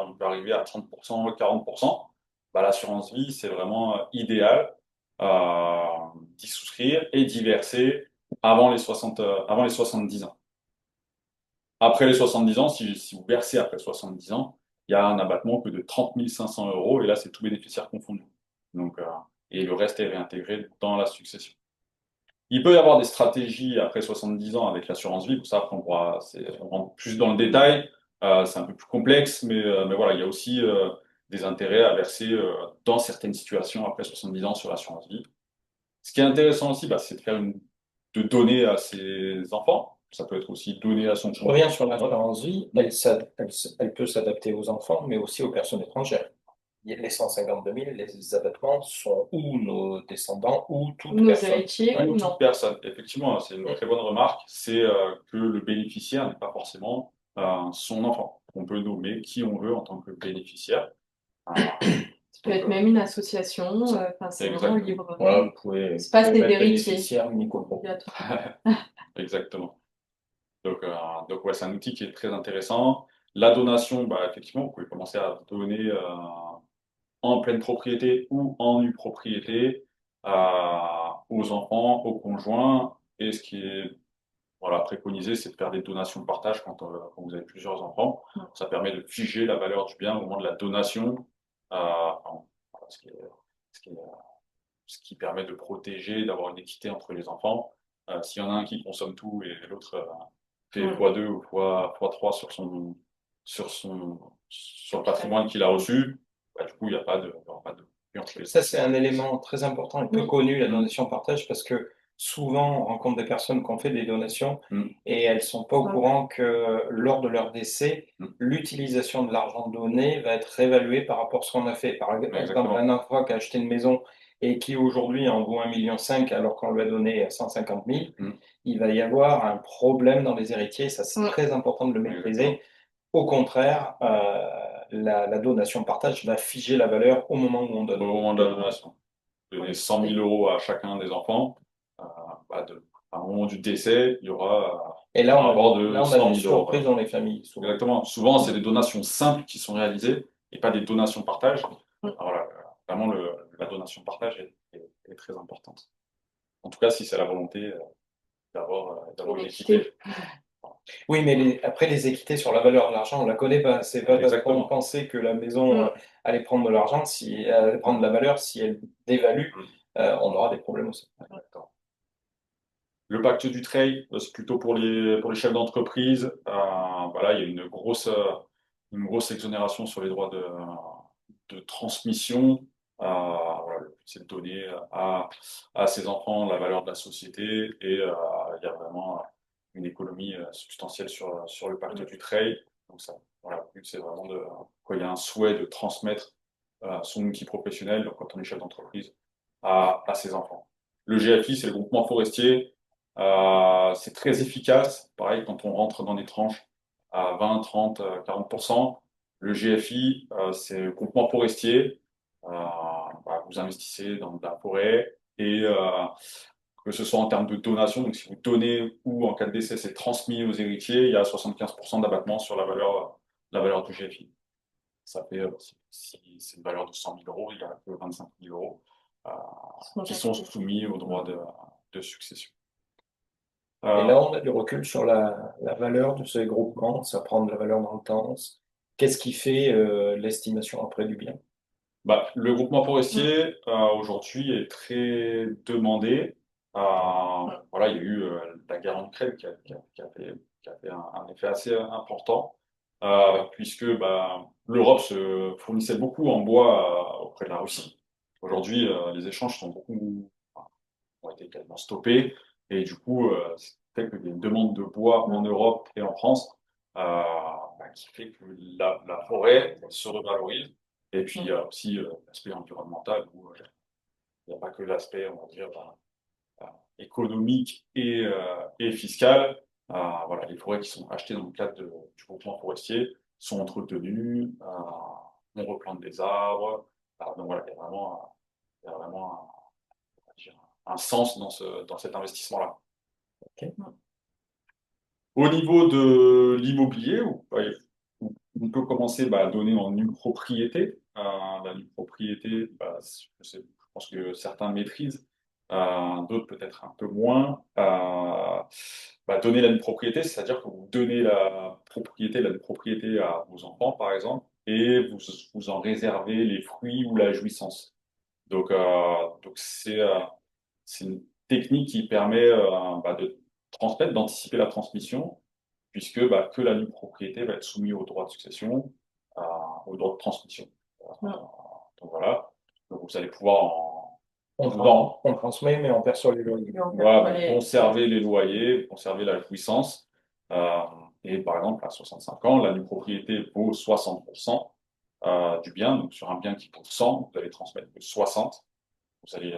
Speaker 3: on peut arriver à 30%, 40%, bah, l'assurance vie, c'est vraiment idéal d'y souscrire et d'y verser avant les 70 ans. Après les 70 ans, si vous versez après 70 ans, il y a un abattement que de 30 500 euros, et là, c'est tout bénéficiaire confondu. Donc, et le reste est réintégré dans la succession. Il peut y avoir des stratégies après 70 ans avec l'assurance vie, pour ça, après, on rentre plus dans le détail, c'est un peu plus complexe, mais voilà, il y a aussi des intérêts à verser dans certaines situations après 70 ans sur l'assurance vie. Ce qui est intéressant aussi, bah, c'est de donner à ses enfants. Ça peut être aussi donné à son
Speaker 1: Je
Speaker 3: conjoint.
Speaker 1: reviens sur l'assurance vie, elle peut s'adapter aux enfants, mais aussi aux personnes étrangères. Les 152 000, les abattements sont ou nos descendants ou toute
Speaker 2: Nos
Speaker 1: personne.
Speaker 2: héritiers
Speaker 3: Ouais,
Speaker 2: ou
Speaker 3: ou toute
Speaker 2: non.
Speaker 3: personne. Effectivement, c'est une très bonne remarque. C'est que le bénéficiaire n'est pas forcément son enfant. On peut nommer qui on veut en tant que bénéficiaire. Euh,
Speaker 2: Ça peut
Speaker 3: donc,
Speaker 2: être même une association, enfin, c'est vraiment
Speaker 3: exactement.
Speaker 2: libre.
Speaker 1: Voilà, vous pouvez
Speaker 2: C'est pas c'est
Speaker 1: mettre
Speaker 2: d'héritiers.
Speaker 1: bénéficiaire Nico.
Speaker 2: Obligatoire.
Speaker 3: Exactement. Donc ouais, c'est un outil qui est très intéressant. La donation, bah, effectivement, vous pouvez commencer à donner en pleine propriété ou en nue propriété aux enfants, aux conjoints. Et ce qui est voilà, préconisé, c'est de faire des donations de partage quand vous avez plusieurs enfants.
Speaker 2: Ouais.
Speaker 3: Ça permet de figer la valeur du bien au moment de la donation, voilà, ce qui est- ce qui permet de protéger, d'avoir une équité entre les enfants. S'il y en a un qui consomme tout et l'autre fait
Speaker 2: Ouais.
Speaker 3: x2 ou x3 sur le patrimoine qu'il a reçu, bah, du coup, il n'y aura pas de conflit entre les
Speaker 1: Ça, c'est un élément très important et peu
Speaker 2: Oui.
Speaker 1: connu, la donation partage, parce que souvent, on rencontre des personnes qui ont fait des donations
Speaker 3: Mm.
Speaker 1: et elles sont pas au
Speaker 2: Ouais.
Speaker 1: courant que lors de leur décès,
Speaker 3: Mm.
Speaker 1: l'utilisation de l'argent donné va être réévaluée par rapport à ce qu'on a fait. Par exemple,
Speaker 3: Exactement.
Speaker 1: un enfant qui a acheté une maison et qui aujourd'hui en vaut 1,5 million alors qu'on lui a donné 150 000,
Speaker 3: Mm.
Speaker 1: il va y avoir un problème dans les héritiers. Ça, c'est
Speaker 2: Ouais.
Speaker 1: très important de le
Speaker 3: Exactement.
Speaker 1: maîtriser. Au contraire, la donation partage va figer la valeur au moment où on
Speaker 3: Au
Speaker 1: donne.
Speaker 3: moment de la donation, donner
Speaker 2: Ouais.
Speaker 3: 100 000 euros à chacun des enfants, euh, bah, à un moment du décès, il y aura
Speaker 1: Et
Speaker 3: un
Speaker 1: là,
Speaker 3: rapport de
Speaker 1: on a
Speaker 3: 100
Speaker 1: des
Speaker 3: 000 euros.
Speaker 1: surprises dans les familles, souvent.
Speaker 3: Exactement. Souvent, c'est des donations simples qui sont réalisées et pas des donations partage.
Speaker 2: Ouais.
Speaker 3: Voilà, vraiment, la donation partage est très importante. En tout cas, si c'est la volonté d'avoir une équité.
Speaker 1: Oui, mais après, les équités sur la valeur de l'argent, on la connaît pas. C'est pas parce qu'on
Speaker 3: Exactement.
Speaker 1: pensait que la maison
Speaker 2: Mm.
Speaker 1: allait prendre de l'argent, si allait prendre de la valeur, si elle dévalue, on aura des problèmes aussi.
Speaker 3: D'accord. Le pacte du trade, c'est plutôt pour les chefs d'entreprise. Voilà, il y a une grosse exonération sur les droits de transmission. Voilà, le but, c'est de donner à ses enfants la valeur de la société et il y a vraiment une économie substantielle sur le pacte du trade. Donc ça, voilà, le but, c'est vraiment quand il y a un souhait de transmettre son outil professionnel, donc quand on est chef d'entreprise, à ses enfants. Le GFI, c'est le groupement forestier. C'est très efficace. Pareil, quand on rentre dans des tranches à 20, 30, 40%, le GFI, c'est le groupement forestier. Bah, vous investissez dans de la forêt et que ce soit en termes de donation, donc si vous donnez ou en cas de décès, c'est transmis aux héritiers, il y a 75% d'abattement sur la valeur du GFI. Ça fait, si c'est une valeur de 100 000 euros, il y a que 25 000 euros qui sont soumis aux droits de succession.
Speaker 1: Et là, on a du recul sur la valeur de ces groupements, ça prend de la valeur dans le temps. Qu'est-ce qui fait l'estimation après du bien?
Speaker 3: Bah, le groupement
Speaker 2: Mm.
Speaker 3: forestier, aujourd'hui, est très demandé. Voilà, il y a eu la guerre en Ukraine qui a fait un effet assez important, puisque bah, l'Europe se fournissait beaucoup en bois auprès de la Russie. Aujourd'hui, les échanges ont été quasiment stoppés, et du coup, ce qui fait qu'il y a une demande de bois en Europe et en France, bah, qui fait que la forêt se revalorise. Et puis, il y a aussi l'aspect environnemental où il n'y a pas que l'aspect, on va dire, économique et fiscal. Voilà, les forêts qui sont achetées dans le cadre du groupement forestier sont entretenues. on replante des arbres. Donc voilà, il y a vraiment on va dire, un sens dans cet investissement-là.
Speaker 1: Ok.
Speaker 3: Au niveau de l'immobilier, on peut commencer à donner en nue propriété. La nue propriété, je pense que certains maîtrisent, d'autres peut-être un peu moins. Donner la nue propriété, c'est-à-dire que vous donnez la nue propriété à vos enfants, par exemple, et vous en réservez les fruits ou la jouissance. Donc c'est une technique qui permet de transmettre, d'anticiper la transmission, puisque que la nue propriété va être soumise au droit de succession, au droit de transmission.
Speaker 2: Ouais.
Speaker 3: Donc voilà, donc vous allez pouvoir
Speaker 1: On transmet, mais on perçoit les loyers.
Speaker 3: conserver les loyers, conserver la jouissance. Euh, et par exemple, à 65 ans, la nue propriété vaut 60% du bien. Donc sur un bien qui coûte 100, vous allez transmettre que 60. Vous allez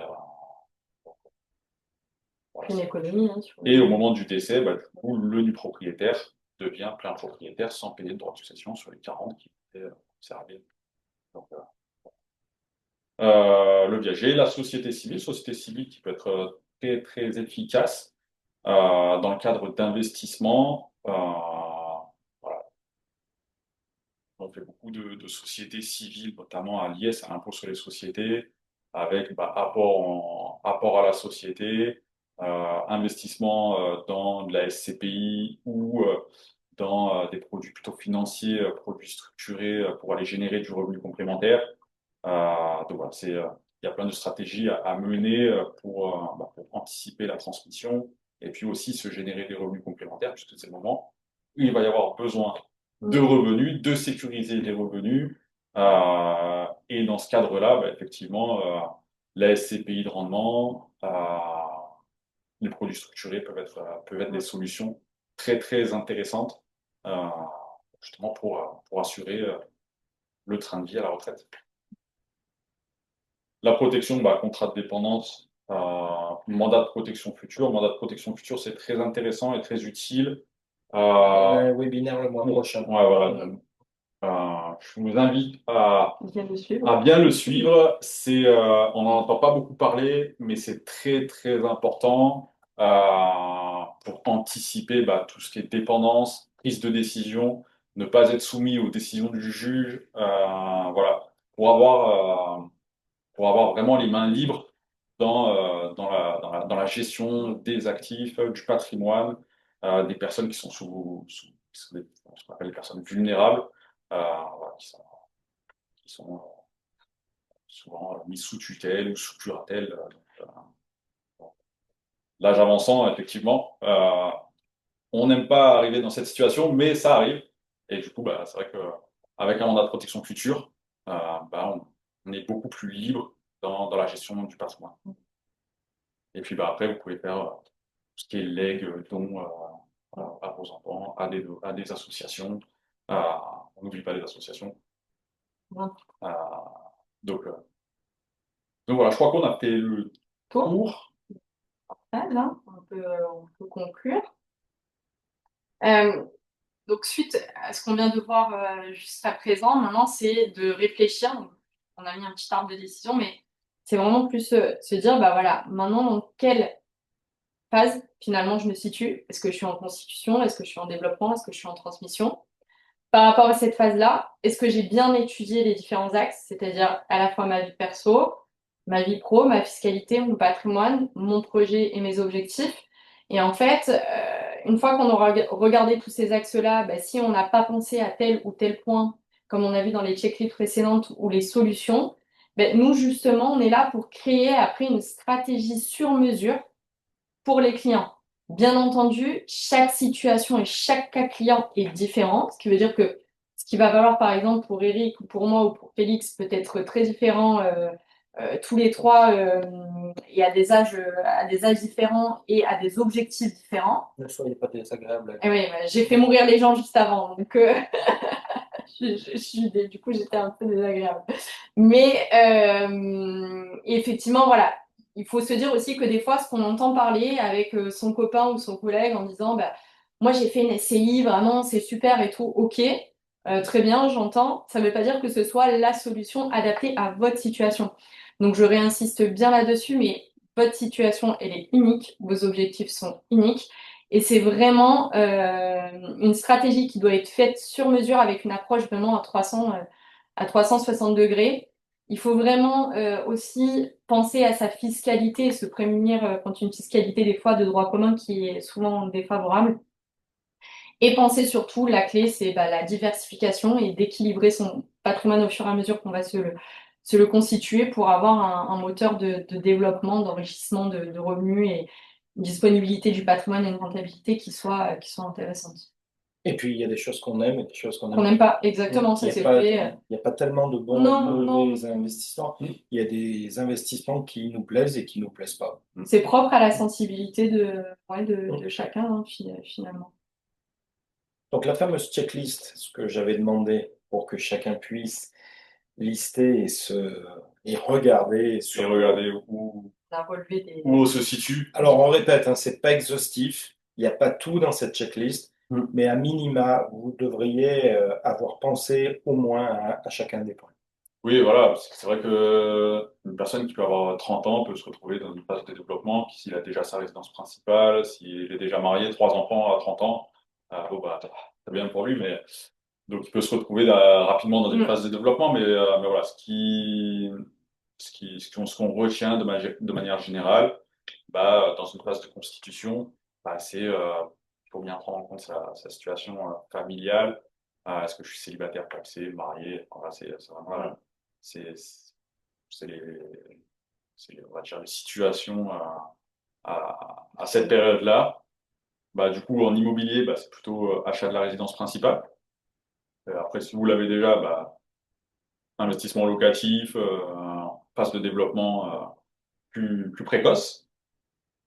Speaker 2: Une économie, hein,
Speaker 3: et au moment du décès, du coup, le nu propriétaire devient plein propriétaire sans payer de droit de succession sur les 40 qui étaient conservés. Donc, le viager, la société civile qui peut être très, très efficace dans le cadre d'investissement. Voilà. On fait beaucoup de sociétés civiles, notamment à l'IS, à l'impôt sur les sociétés, avec apport à la société, investissement dans de la SCPI ou dans des produits plutôt financiers, produits structurés pour aller générer du revenu complémentaire. Donc voilà, il y a plein de stratégies à mener pour anticiper la transmission et puis aussi se générer des revenus complémentaires, puisque c'est le moment où il va y avoir besoin de revenus, de sécuriser les revenus. Et dans ce cadre-là, effectivement, la SCPI de rendement, les produits structurés peuvent être des solutions très, très intéressantes, euh, justement pour assurer le train de vie à la retraite. La protection, contrat de dépendance, mandat de protection future. Mandat de protection future, c'est très intéressant et très utile.
Speaker 1: Webinaire le mois prochain.
Speaker 3: Ouais, voilà. Je vous invite
Speaker 2: Bien
Speaker 3: à bien le suivre. On n'en entend pas beaucoup parler, mais c'est très, très important pour anticiper tout ce qui est dépendance, prise de décision, ne pas être soumis aux décisions du juge. Voilà, pour avoir vraiment les mains libres dans la gestion des actifs, du patrimoine, des personnes qui sont ce qu'on appelle les personnes vulnérables, voilà, qui sont souvent mises sous tutelle ou sous curatelle. L'âge avançant, effectivement, on n'aime pas arriver dans cette situation, mais ça arrive. Et du coup, c'est vrai qu'avec un mandat de protection future, on est beaucoup plus libre dans la gestion du patrimoine. Et puis après, vous pouvez faire tout ce qui est legs, dons à vos enfants, à des associations. On n'oublie pas les associations.
Speaker 2: Ouais.
Speaker 3: Donc, donc voilà, je crois qu'on a fait le tour.
Speaker 2: Là, on peut conclure. Donc, suite à ce qu'on vient de voir juste à présent, maintenant, c'est de réfléchir. Donc, on a mis un petit arbre de décision, mais c'est vraiment plus se dire, voilà, maintenant, dans quelle phase, finalement, je me situe? Est-ce que je suis en constitution? Est-ce que je suis en développement? Est-ce que je suis en transmission? Par rapport à cette phase-là, est-ce que j'ai bien étudié les différents axes, c'est-à-dire à la fois ma vie perso, ma vie pro, ma fiscalité, mon patrimoine, mon projet et mes objectifs? Et en fait, une fois qu'on aura regardé tous ces axes-là, si on n'a pas pensé à tel ou tel point, comme on a vu dans les checklists précédentes, ou les solutions, nous, justement, on est là pour créer après une stratégie sur mesure pour les clients. Bien entendu, chaque situation et chaque cas client est différent, ce qui veut dire que ce qui va valoir par exemple pour Eric ou pour moi ou pour Félix peut être très différent tous les trois et à des âges différents et à des objectifs différents.
Speaker 1: Ne soyez pas désagréable.
Speaker 2: Et oui, j'ai fait mourir les gens juste avant, donc du coup j'étais un peu désagréable. Mais effectivement, voilà, il faut se dire aussi que des fois, ce qu'on entend parler avec son copain ou son collègue en disant, moi j'ai fait une SCI, vraiment, c'est super et tout, ok. Très bien, j'entends. Ça ne veut pas dire que ce soit la solution adaptée à votre situation. Donc, je réinsiste bien là-dessus, mais votre situation, elle est unique, vos objectifs sont uniques, et c'est vraiment une stratégie qui doit être faite sur mesure avec une approche vraiment à 360 degrés. Il faut vraiment aussi penser à sa fiscalité et se prémunir contre une fiscalité des fois de droit commun qui est souvent défavorable. Et penser surtout, la clé, c'est la diversification et d'équilibrer son patrimoine au fur et à mesure qu'on va se le constituer pour avoir un moteur de développement, d'enrichissement de revenus et une disponibilité du patrimoine et une rentabilité qui soit intéressante.
Speaker 1: Et puis, il y a des choses qu'on aime et des choses qu'on
Speaker 2: Qu'on
Speaker 1: n'aime
Speaker 2: n'aime
Speaker 1: pas.
Speaker 2: pas, exactement, ça
Speaker 1: Il
Speaker 2: c'est fait.
Speaker 1: n'y a pas tellement de bons
Speaker 2: Non,
Speaker 1: et de
Speaker 2: non,
Speaker 1: mauvais investissements. Il y a des investissements qui nous plaisent et qui nous plaisent pas.
Speaker 2: c'est propre à la sensibilité ouais, de chacun, hein, finalement.
Speaker 1: Donc, la fameuse checklist, ce que j'avais demandé pour que chacun puisse lister et regarder
Speaker 3: Et regardez où,
Speaker 2: On a relevé des...
Speaker 3: où on se situe.
Speaker 1: Alors, on répète, hein, c'est pas exhaustif. Il n'y a pas tout dans cette checklist,
Speaker 3: Mm.
Speaker 1: mais à minima, vous devriez avoir pensé au moins à chacun des points.
Speaker 3: Oui, voilà, parce que c'est vrai que une personne qui peut avoir 30 ans peut se retrouver dans une phase de développement, puis s'il a déjà sa résidence principale, s'il est déjà marié, 3 enfants à 30 ans, bon bah très bien pour lui, mais donc il peut se retrouver rapidement dans une
Speaker 2: Mm.
Speaker 3: phase de développement, mais voilà, ce qu'on retient de manière générale, dans une phase de constitution, il faut bien prendre en compte sa situation familiale. Est-ce que je suis célibataire, pacsé, marié? Voilà, c'est vraiment c'est c'est les, on va dire les situations à cette période-là. Du coup, en immobilier, c'est plutôt achat de la résidence principale. Après, si vous l'avez déjà, investissement locatif, phase de développement plus précoce.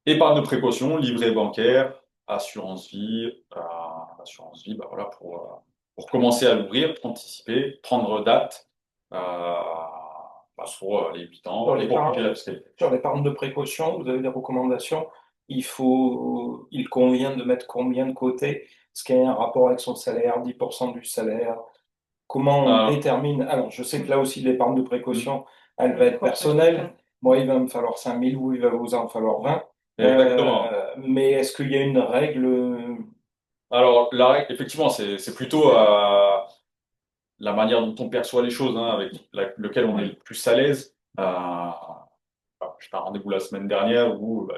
Speaker 3: Épargne de précaution, livret bancaire, assurance vie, voilà, pour commencer à l'ouvrir, anticiper, prendre date sur les 8 ans
Speaker 1: Sur
Speaker 3: et pour couper
Speaker 1: l'épargne,
Speaker 3: la fiscalité.
Speaker 1: sur l'épargne de précaution, vous avez des recommandations. Il convient de mettre combien de côté? Est-ce qu'il y a un rapport avec son salaire, 10% du salaire? Comment on
Speaker 3: Euh,
Speaker 1: détermine? Alors, je sais que là aussi, l'épargne de
Speaker 3: mm,
Speaker 1: précaution, elle va être personnelle. Moi, il va me falloir 5 000, vous, il va vous en falloir 20.
Speaker 3: exactement.
Speaker 1: Mais est-ce qu'il y a une règle?
Speaker 3: Alors, la règle, effectivement, c'est plutôt la manière dont on perçoit les choses, hein, avec lequel on est le plus à l'aise. J'étais à un rendez-vous la semaine dernière où,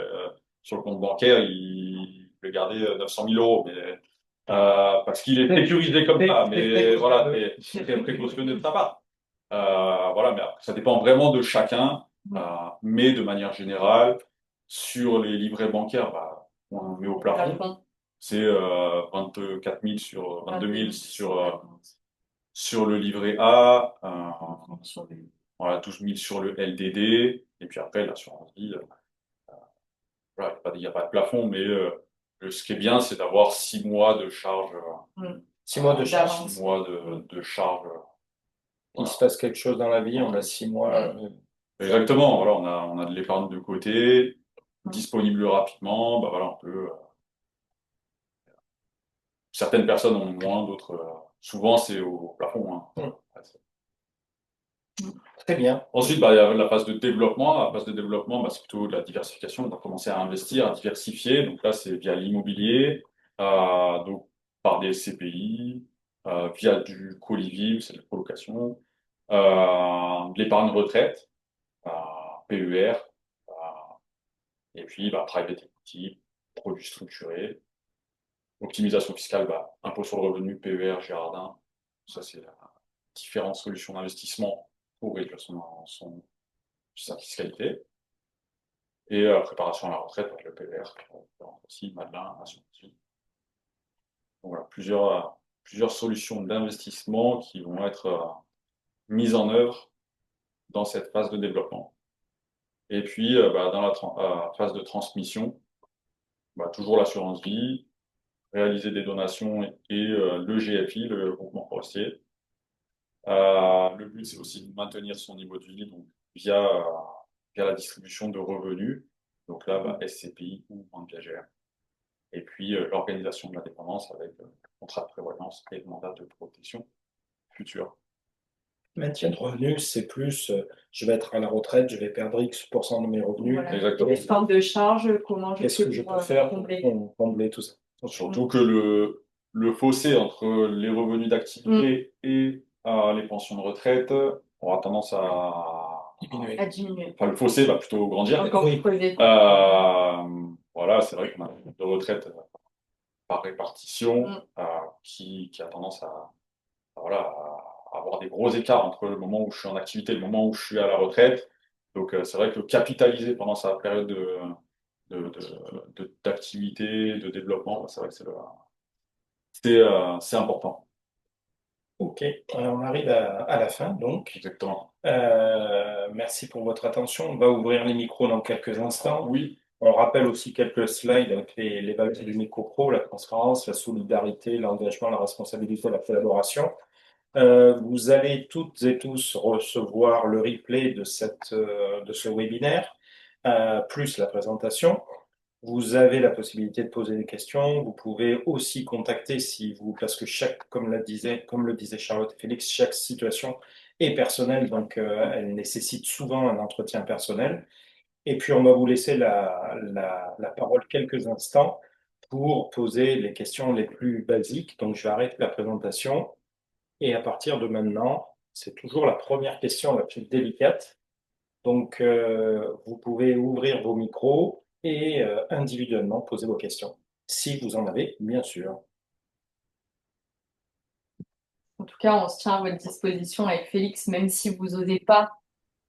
Speaker 3: sur le compte bancaire, il voulait garder 900 000 euros, mais, parce qu'il est sécurisé comme ça. Mais voilà, c'est très précautionneux de sa part. Voilà, mais après, ça dépend vraiment de chacun. Mais de manière générale, sur les livrets bancaires, on met au plafond. C'est 24 000 sur 22 000 sur le livret A, voilà, 12 000 sur le LDD, et puis après l'assurance vie, voilà, il n'y a pas de plafond, mais ce qui est bien, c'est d'avoir 6 mois de charge,
Speaker 1: 6 mois de charge.
Speaker 3: 6 mois de charge.
Speaker 1: Il
Speaker 3: Voilà.
Speaker 1: se passe quelque chose dans la vie, on a 6 mois.
Speaker 3: Exactement, voilà, on a de l'épargne de côté, disponible rapidement, voilà, on peut. Certaines personnes en ont moins, d'autres. Souvent, c'est au plafond, hein.
Speaker 1: Très bien.
Speaker 3: Ensuite, il y a la phase de développement. La phase de développement, c'est plutôt de la diversification. On va commencer à investir, à diversifier. Donc là, c'est via l'immobilier, donc par des SCPI, via du co-living, c'est de la colocation, de l'épargne retraite, PER, euh, et puis private equity, produits structurés, optimisation fiscale, impôt sur le revenu, PER, Girardin. Ça, c'est différentes solutions d'investissement pour réduire sa fiscalité. Et préparation à la retraite avec le PER, aussi, Madelin, assurance vie. Donc voilà, plusieurs solutions d'investissement qui vont être mises en œuvre dans cette phase de développement. Et puis, dans la phase de transmission, toujours l'assurance vie, réaliser des donations et le GFI, le groupement forestier. Le but, c'est aussi de maintenir son niveau de vie donc, via la distribution de revenus. Donc là, SCPI ou banque viagère. Et puis l'organisation de la dépendance avec contrat de prévoyance et mandat de protection futur.
Speaker 1: Maintien de revenus, c'est plus, je vais être à la retraite, je vais perdre X% de mes revenus.
Speaker 2: Voilà.
Speaker 3: Exactement.
Speaker 2: Les formes de charge, comment je
Speaker 1: Qu'est-ce
Speaker 2: peux
Speaker 1: que je peux faire
Speaker 2: combler.
Speaker 1: pour combler tout ça?
Speaker 3: Surtout que le fossé entre les revenus d'activité et les pensions de retraite aura tendance
Speaker 1: Diminuer.
Speaker 2: À diminuer.
Speaker 3: enfin, le fossé va plutôt grandir.
Speaker 2: Encore
Speaker 1: Oui.
Speaker 2: creuser.
Speaker 3: Voilà, c'est vrai qu'on a une retraite par répartition
Speaker 2: Mm.
Speaker 3: qui a tendance voilà, à avoir des gros écarts entre le moment où je suis en activité et le moment où je suis à la retraite. Donc, c'est vrai que capitaliser pendant sa période d'activité, de développement, c'est vrai que c'est important.
Speaker 1: Ok, alors on arrive à la fin donc.
Speaker 3: Exactement.
Speaker 1: Merci pour votre attention. On va ouvrir les micros dans quelques instants.
Speaker 3: Oui,
Speaker 1: On rappelle aussi quelques slides avec les valeurs du micro-pro, la transparence, la solidarité, l'engagement, la responsabilité, la collaboration. Vous allez toutes et tous recevoir le replay de ce webinaire, plus la présentation. Vous avez la possibilité de poser des questions. Vous pouvez aussi contacter parce que comme le disait Charlotte et Félix, chaque situation est personnelle, donc elle nécessite souvent un entretien personnel. Et puis on va vous laisser la parole quelques instants pour poser les questions les plus basiques. Donc je vais arrêter la présentation et à partir de maintenant, c'est toujours la première question la plus délicate. Donc, vous pouvez ouvrir vos micros et individuellement poser vos questions, si vous en avez, bien sûr.
Speaker 2: En tout cas, on se tient à votre disposition avec Félix, même si vous n'osez pas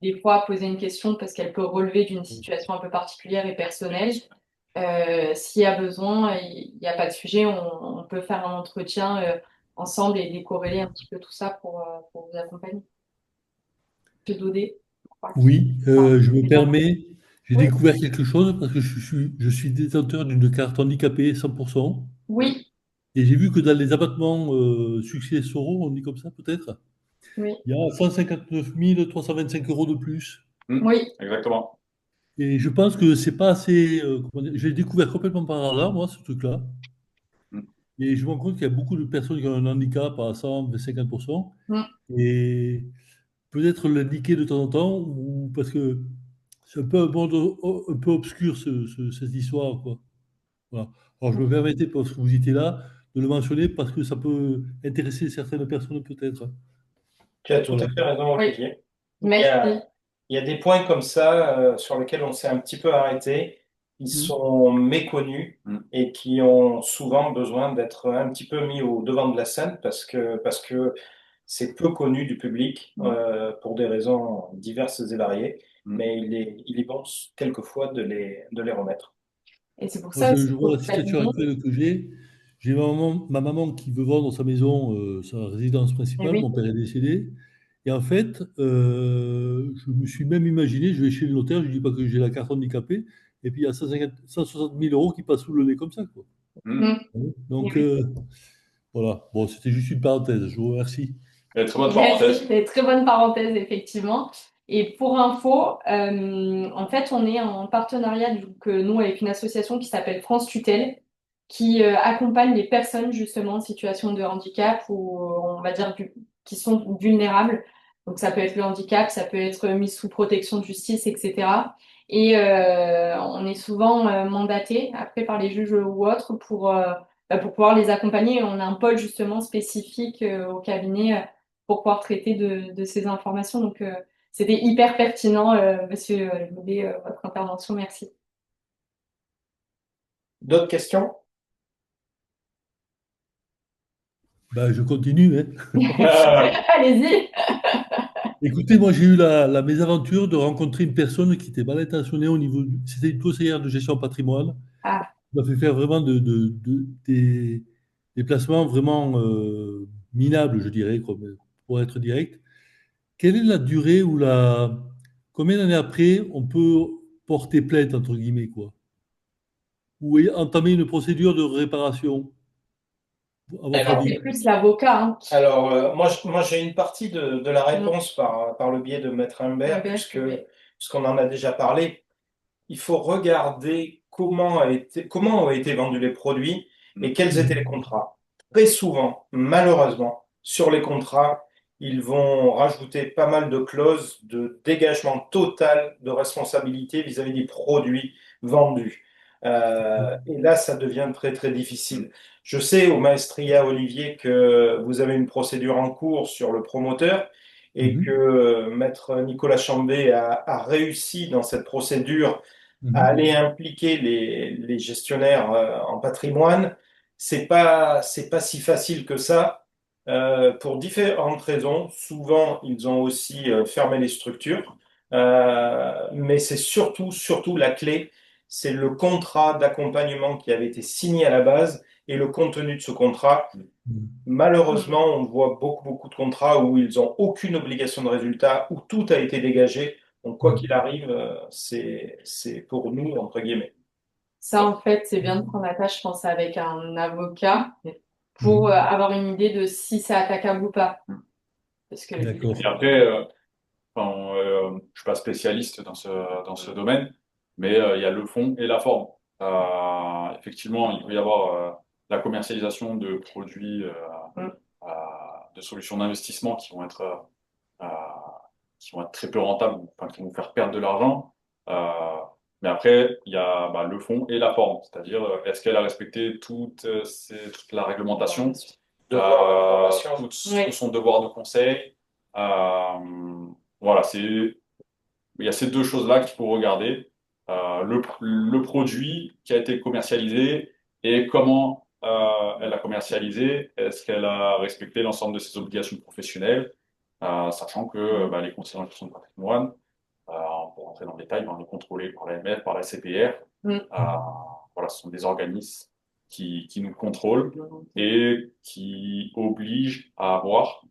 Speaker 2: des fois poser une question parce qu'elle peut relever d'une situation un peu particulière et personnelle. S'il y a besoin, il n'y a pas de sujet, on peut faire un entretien ensemble et décorréler un petit peu tout ça pour vous accompagner. Monsieur Daudet, je crois
Speaker 4: Oui, je me
Speaker 2: déjà.
Speaker 4: permets, j'ai
Speaker 2: Oui,
Speaker 4: découvert quelque chose parce que je suis détenteur d'une carte handicapée 100%.
Speaker 2: oui,
Speaker 4: Et j'ai vu que dans les abattements successoraux, on dit comme ça peut-être,
Speaker 2: oui,
Speaker 4: il y a 159 325 euros de plus.
Speaker 2: oui.
Speaker 3: exactement.
Speaker 4: Et je pense que c'est pas assez. Comment dire, j'ai découvert complètement par hasard, moi, ce truc-là.
Speaker 3: Mm.
Speaker 4: Et je me rends compte qu'il y a beaucoup de personnes qui ont un handicap à 100, 50%.
Speaker 2: Mm.
Speaker 4: Et peut-être l'indiquer de temps en temps, ou parce que c'est un peu un monde un peu obscur, cette histoire, quoi. Voilà. Alors, je me permettais, parce que vous étiez là, de le mentionner parce que ça peut intéresser certaines personnes, peut-être.
Speaker 1: Tu as tout
Speaker 4: Voilà.
Speaker 1: à fait raison,
Speaker 2: Oui,
Speaker 1: Olivier. Il y
Speaker 2: merci.
Speaker 1: a, il y a des points comme ça sur lesquels on s'est un petit peu arrêté. Ils
Speaker 4: Mm.
Speaker 1: sont méconnus
Speaker 3: Mm.
Speaker 1: et qui ont souvent besoin d'être un petit peu mis au devant de la scène parce que c'est peu connu du public pour des raisons diverses et variées.
Speaker 3: Mm.
Speaker 1: Mais il est bon quelquefois de les remettre.
Speaker 2: Et c'est pour
Speaker 4: Moi,
Speaker 2: ça
Speaker 4: je
Speaker 2: aussi
Speaker 4: vois
Speaker 2: qu'au
Speaker 4: la situation
Speaker 2: cabinet,
Speaker 4: actuelle que j'ai. J'ai ma maman qui veut vendre sa maison, sa résidence
Speaker 2: eh
Speaker 4: principale.
Speaker 2: oui,
Speaker 4: Mon père est décédé. Et en fait, je me suis même imaginé, je vais chez le notaire, je ne dis pas que j'ai la carte handicapée, et puis il y a 160 000 euros qui passent sous le nez comme ça, quoi.
Speaker 3: Mm.
Speaker 2: mm, eh
Speaker 4: Donc,
Speaker 2: oui.
Speaker 4: voilà. Bon, c'était juste une parenthèse. Je vous remercie.
Speaker 3: Et très bonne
Speaker 2: Merci,
Speaker 3: parenthèse.
Speaker 2: c'est très bonne parenthèse, effectivement. Et pour info, en fait, on est en partenariat, donc, nous, avec une association qui s'appelle France Tutelle, qui accompagne les personnes, justement, en situation de handicap ou, on va dire, qui sont vulnérables. Donc, ça peut être le handicap, ça peut être mis sous protection de justice, etc. Et on est souvent mandaté, après, par les juges ou autres, pour pouvoir les accompagner. On a un pôle, justement, spécifique au cabinet pour pouvoir traiter de ces informations. Donc, c'était hyper pertinent, Monsieur Loubet, votre intervention. Merci.
Speaker 1: D'autres questions?
Speaker 4: Ben, je continue, hein.
Speaker 2: Allez-y.
Speaker 4: Écoutez, moi, j'ai eu la mésaventure de rencontrer une personne qui était mal intentionnée au niveau c'était une conseillère de gestion patrimoine.
Speaker 2: Ah,
Speaker 4: Ça m'a fait faire vraiment des placements vraiment minables, je dirais, pour être direct. Quelle est la durée ou combien d'années après on peut porter plainte, entre guillemets, quoi, ou entamer une procédure de réparation, à votre
Speaker 1: Alors,
Speaker 4: avis?
Speaker 2: c'est plus l'avocat, hein,
Speaker 1: Alors, moi, j'ai une partie de la
Speaker 2: Mm.
Speaker 1: réponse par le biais de Maître
Speaker 2: Ah
Speaker 1: Humbert,
Speaker 2: ben, oui.
Speaker 1: puisqu'on en a déjà parlé. Il faut regarder comment ont été vendus les produits et quels étaient les contrats. Très souvent, malheureusement, sur les contrats, ils vont rajouter pas mal de clauses de dégagement total de responsabilité vis-à-vis des produits vendus. Et là, ça devient très, très difficile. Je sais au Maestria, Olivier, que vous avez une procédure en cours sur le promoteur et que
Speaker 4: Mhm.
Speaker 1: Maître Nicolas Chambé a réussi dans cette procédure à
Speaker 4: Mhm.
Speaker 1: aller impliquer les gestionnaires en patrimoine. C'est pas si facile que ça. Pour différentes raisons. Souvent, ils ont aussi fermé les structures. Mais c'est surtout la clé, c'est le contrat d'accompagnement qui avait été signé à la base et le contenu de ce contrat. Malheureusement, on voit beaucoup de contrats où ils n'ont aucune obligation de résultat, où tout a été dégagé. Donc, quoi qu'il arrive, c'est pour nous, entre guillemets.
Speaker 2: Ça, en fait, c'est bien de prendre la tâche, je pense, avec un avocat pour
Speaker 4: Mhm.
Speaker 2: avoir une idée de si c'est attaquable ou pas. Parce que
Speaker 4: D'accord.
Speaker 3: Et après, enfin, je suis pas spécialiste dans ce domaine, mais il y a le fond et la forme. Effectivement, il peut y avoir la commercialisation de produits,
Speaker 2: Mm.
Speaker 3: de solutions d'investissement euh, qui vont être très peu rentables, enfin, qui vont vous faire perdre de l'argent. Euh, mais après, il y a le fond et la forme, c'est-à-dire est-ce qu'elle a respecté toute la réglementation,
Speaker 1: Devoir d'information.
Speaker 3: tout son devoir de conseil. Voilà, il y a ces deux choses-là qu'il faut regarder. Le produit qui a été commercialisé et comment elle a commercialisé. Est-ce qu'elle a respecté l'ensemble de ses obligations professionnelles, sachant que les conseillers en gestion de patrimoine, on peut rentrer dans le détail, on est contrôlés par l'AMF, par la CPR.
Speaker 2: Mm.
Speaker 3: Voilà, ce sont des organismes qui nous contrôlent et qui obligent à avoir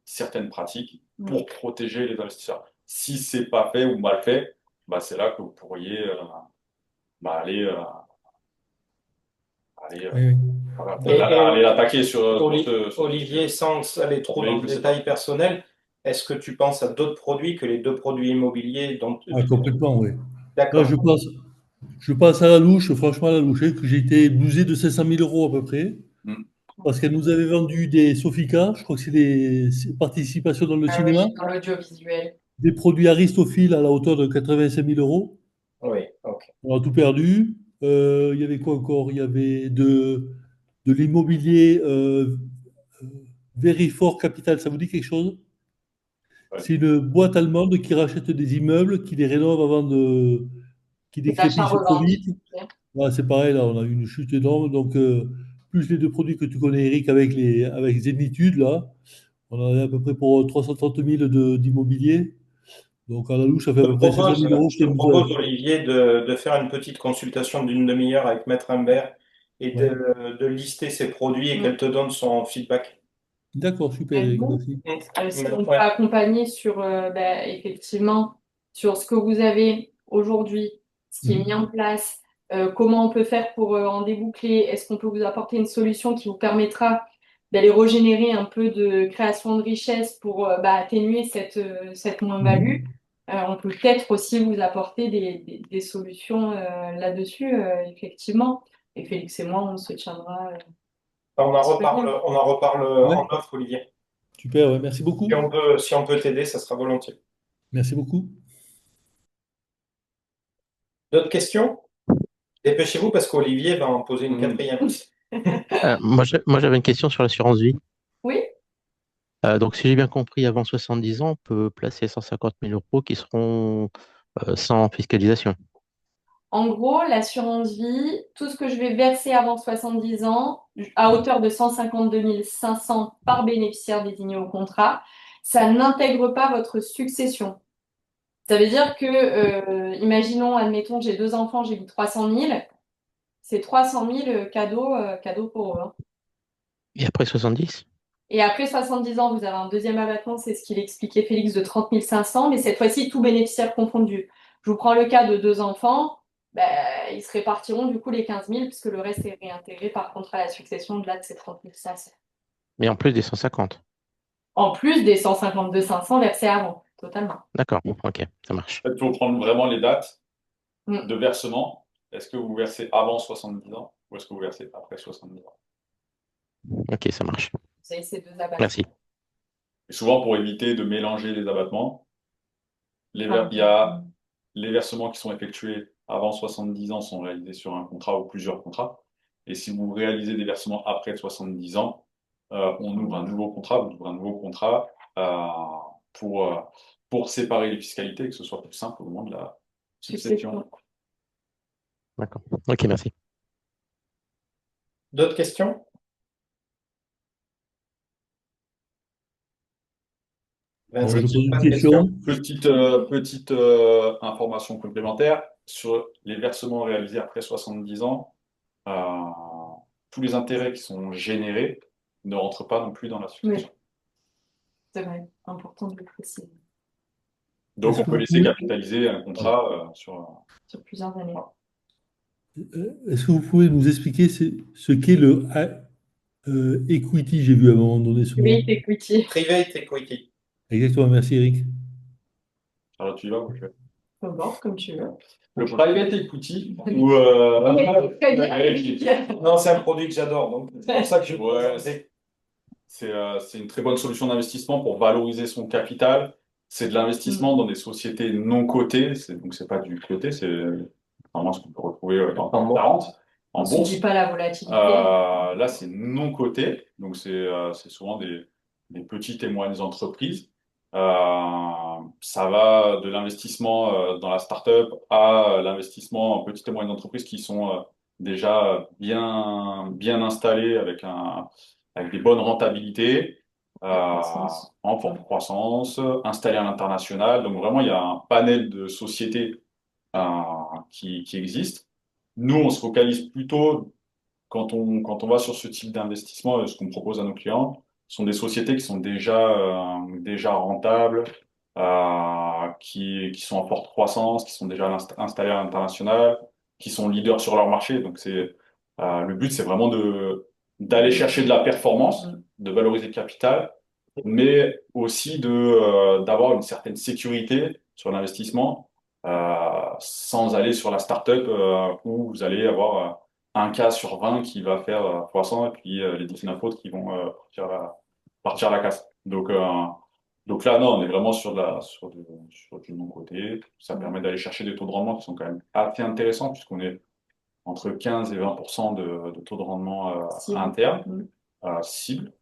Speaker 3: certaines pratiques pour protéger les investisseurs. Si c'est pas fait ou mal fait, c'est là que vous pourriez aller, aller,
Speaker 4: Oui, oui.
Speaker 3: voilà,
Speaker 1: Et,
Speaker 3: aller l'attaquer sur
Speaker 1: Olivier, sans aller trop dans
Speaker 3: mais
Speaker 1: le
Speaker 3: je sais pas.
Speaker 1: détail personnel, est-ce que tu penses à d'autres produits que les deux produits immobiliers dont
Speaker 4: Ah, complètement, oui. Là,
Speaker 1: D'accord.
Speaker 4: je passe à la louche, franchement à la louche, hein, que j'ai été blousé de 500 000 euros à peu près,
Speaker 3: Hmm.
Speaker 4: parce qu'elle nous avait vendu des Sofica, je crois que c'est des participations dans le
Speaker 2: Ah
Speaker 4: cinéma,
Speaker 2: oui, dans l'audiovisuel.
Speaker 4: des produits Aristophil à la hauteur de 85 000 euros.
Speaker 1: Oui, ok.
Speaker 4: On a tout perdu. Il y avait quoi encore? Il y avait de l'immobilier Verifort Capital, ça vous dit quelque chose?
Speaker 3: Ouais.
Speaker 4: C'est une boîte allemande qui rachète des immeubles, qui les rénove avant qui
Speaker 2: C'est
Speaker 4: décrépissent trop
Speaker 2: l'achat-revente.
Speaker 4: vite. Voilà, c'est pareil, là, on a eu une chute énorme. Donc, plus les deux produits que tu connais, Eric, avec Zénitude, là, on en a à peu près pour 330 000 d'immobilier. Donc, à la louche, ça fait à peu près 500 000 euros
Speaker 1: Je te
Speaker 4: qu'elle nous a.
Speaker 1: propose, Olivier, de faire une petite consultation d'une demi-heure avec Maître Imbert et
Speaker 4: Ouais.
Speaker 1: de lister ses produits et
Speaker 2: Mm.
Speaker 1: qu'elle te donne son feedback.
Speaker 4: D'accord, super,
Speaker 2: Et
Speaker 4: Eric,
Speaker 2: vous,
Speaker 4: merci.
Speaker 2: si on peut
Speaker 1: Ouais.
Speaker 2: accompagner sur, effectivement, sur ce que vous avez aujourd'hui, ce qui est mis en
Speaker 4: Mhm.
Speaker 2: place, comment on peut faire pour en déboucler, est-ce qu'on peut vous apporter une solution qui vous permettra d'aller régénérer un peu de création de richesse pour atténuer cette moins-value.
Speaker 4: Mhm.
Speaker 2: On peut peut-être aussi vous apporter des solutions là-dessus, effectivement. Et Félix et moi, on se tiendra disponibles.
Speaker 1: On en reparle
Speaker 4: Ouais,
Speaker 1: en off, Olivier.
Speaker 4: super, ouais, merci beaucoup.
Speaker 1: Si on peut t'aider, ça sera volontiers.
Speaker 4: Merci beaucoup.
Speaker 1: D'autres questions? Dépêchez-vous parce qu'Olivier va en poser une quatrième.
Speaker 5: Moi, j'avais une question sur l'assurance vie.
Speaker 2: Oui.
Speaker 5: Donc, si j'ai bien compris, avant 70 ans, on peut placer 150 000 euros qui seront sans fiscalisation.
Speaker 2: En gros, l'assurance vie, tout ce que je vais verser avant 70 ans, à hauteur de 152 500 par bénéficiaire désigné au contrat, ça n'intègre pas votre succession. Ça veut dire que, imaginons, admettons, j'ai deux enfants, j'ai mis 300 000, c'est 300 000 cadeaux pour eux, hein.
Speaker 5: Et après 70?
Speaker 2: Et après 70 ans, vous avez un deuxième abattement, c'est ce qu'il expliquait Félix, de 30 500, mais cette fois-ci, tout bénéficiaire confondu. Je vous prends le cas de deux enfants, ben, ils se répartiront du coup les 15 000, puisque le reste est réintégré par contre à la succession de là de ces 30 500.
Speaker 5: Mais en plus des 150.
Speaker 2: En plus des 152 500 versés avant, totalement.
Speaker 5: D'accord, ok, ça marche.
Speaker 3: Il faut prendre vraiment les dates
Speaker 2: Mm.
Speaker 3: de versement. Est-ce que vous versez avant 70 ans ou est-ce que vous versez après 70 ans?
Speaker 5: Ok, ça marche.
Speaker 2: Vous avez ces deux abattements.
Speaker 5: Merci.
Speaker 3: Et souvent, pour éviter de mélanger les abattements,
Speaker 2: Ah,
Speaker 3: il y a les versements qui sont effectués avant 70 ans sont réalisés sur un contrat ou plusieurs contrats. Et si vous réalisez des versements après 70 ans, on ouvre un nouveau contrat, vous ouvrez un nouveau contrat pour, euh, pour séparer les fiscalités et que ce soit plus simple au moment de la succession.
Speaker 5: D'accord. Ok, merci.
Speaker 1: D'autres questions?
Speaker 4: Alors, je
Speaker 1: Vincent,
Speaker 4: pose une
Speaker 1: pas de questions?
Speaker 4: question.
Speaker 3: Petite information complémentaire sur les versements réalisés après 70 ans, euh, tous les intérêts qui sont générés ne rentrent pas non plus dans la
Speaker 2: oui,
Speaker 3: succession.
Speaker 2: c'est vrai, important de le préciser.
Speaker 3: Donc,
Speaker 4: Est-ce
Speaker 3: on
Speaker 4: que
Speaker 3: peut
Speaker 4: vous
Speaker 3: laisser
Speaker 4: pouvez,
Speaker 3: capitaliser un contrat sur.
Speaker 2: Sur plusieurs années.
Speaker 3: Voilà.
Speaker 4: est-ce que vous pouvez nous expliquer ce qu'est le equity? J'ai vu à un moment donné ce mot.
Speaker 2: Oui, equity.
Speaker 1: Private equity.
Speaker 4: Exactement, merci Eric.
Speaker 3: Alors, tu y vas, ok.
Speaker 2: Bon, comme tu veux.
Speaker 3: Le private equity, ou
Speaker 2: Oui, très bien.
Speaker 1: Non, c'est un produit que j'adore, donc c'est pour ça que je
Speaker 3: Ouais, c'est une très bonne solution d'investissement pour valoriser son capital. C'est de l'investissement dans des sociétés non cotées, donc c'est pas du coté, c'est vraiment ce qu'on peut retrouver dans
Speaker 1: En
Speaker 3: le CAC 40,
Speaker 2: On
Speaker 3: en
Speaker 2: ne subit
Speaker 3: bourse.
Speaker 2: pas la volatilité.
Speaker 3: Là, c'est non coté, donc c'est souvent des petites et moyennes entreprises. Ça va de l'investissement dans la start-up à l'investissement en petites et moyennes entreprises qui sont déjà bien installées avec des bonnes rentabilités,
Speaker 2: Croissance.
Speaker 3: en forte croissance, installées à l'international. Donc vraiment, il y a un panel de sociétés qui existent. Nous, on se focalise plutôt quand on va sur ce type d'investissement, ce qu'on propose à nos clients, sont des sociétés qui sont déjà rentables, qui sont en forte croissance, qui sont déjà installées à l'international, qui sont leaders sur leur marché. Donc le but, c'est vraiment d'aller chercher de la performance, de valoriser le capital, mais aussi d'avoir une certaine sécurité sur l'investissement, sans aller sur la startup où vous allez avoir un cas sur 20 qui va faire 300 et puis les 19 autres qui vont partir à la casse. Donc là, non, on est vraiment sur du non-côté. Ça permet d'aller chercher des taux de rendement qui sont quand même assez intéressants puisqu'on est entre 15 et 20% de taux de rendement interne, cible.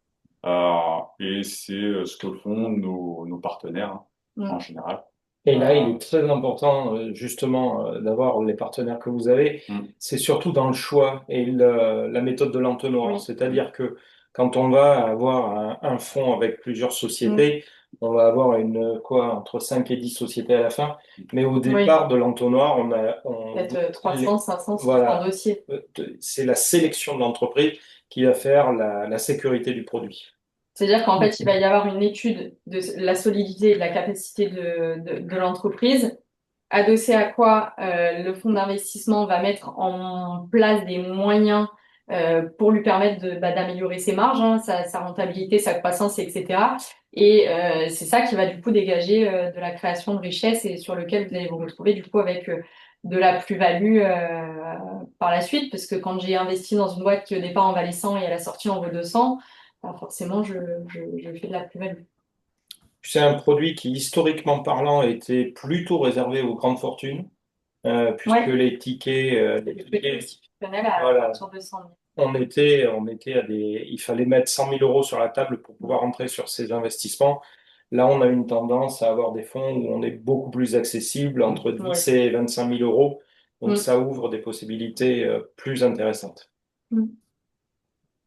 Speaker 3: Et c'est ce que font nos partenaires en général.
Speaker 1: Et là, il est très important, justement, d'avoir les partenaires que vous avez. C'est surtout dans le choix et la méthode de l'entonnoir.
Speaker 2: Oui.
Speaker 1: C'est-à-dire que quand on va avoir un fonds avec plusieurs sociétés, on va avoir entre 5 et 10 sociétés à la fin. Mais au départ de l'entonnoir,
Speaker 2: Peut-être 300, 500, 600
Speaker 1: voilà,
Speaker 2: dossiers.
Speaker 1: c'est la sélection de l'entreprise qui va faire la sécurité du produit.
Speaker 2: C'est-à-dire qu'en fait, il va y avoir une étude de la solidité et de la capacité de l'entreprise, adossée à quoi le fonds d'investissement va mettre en place des moyens pour lui permettre d'améliorer ses marges, hein, sa rentabilité, sa croissance, etc. Et c'est ça qui va du coup dégager de la création de richesse et sur lequel vous allez vous retrouver du coup avec de la plus-value par la suite, parce que quand j'ai investi dans une boîte qui au départ en valait 100 et à la sortie en vaut 200, forcément je fais de la plus-value.
Speaker 1: C'est un produit qui, historiquement parlant, était plutôt réservé aux grandes fortunes, puisque les tickets,
Speaker 2: voilà, sur 200 000.
Speaker 1: on était il fallait mettre 100 000 euros sur la table pour pouvoir entrer sur ces investissements. Là, on a une tendance à avoir des fonds où on est beaucoup plus accessible, entre 10 et 25 000 euros. Donc, ça ouvre des possibilités plus intéressantes.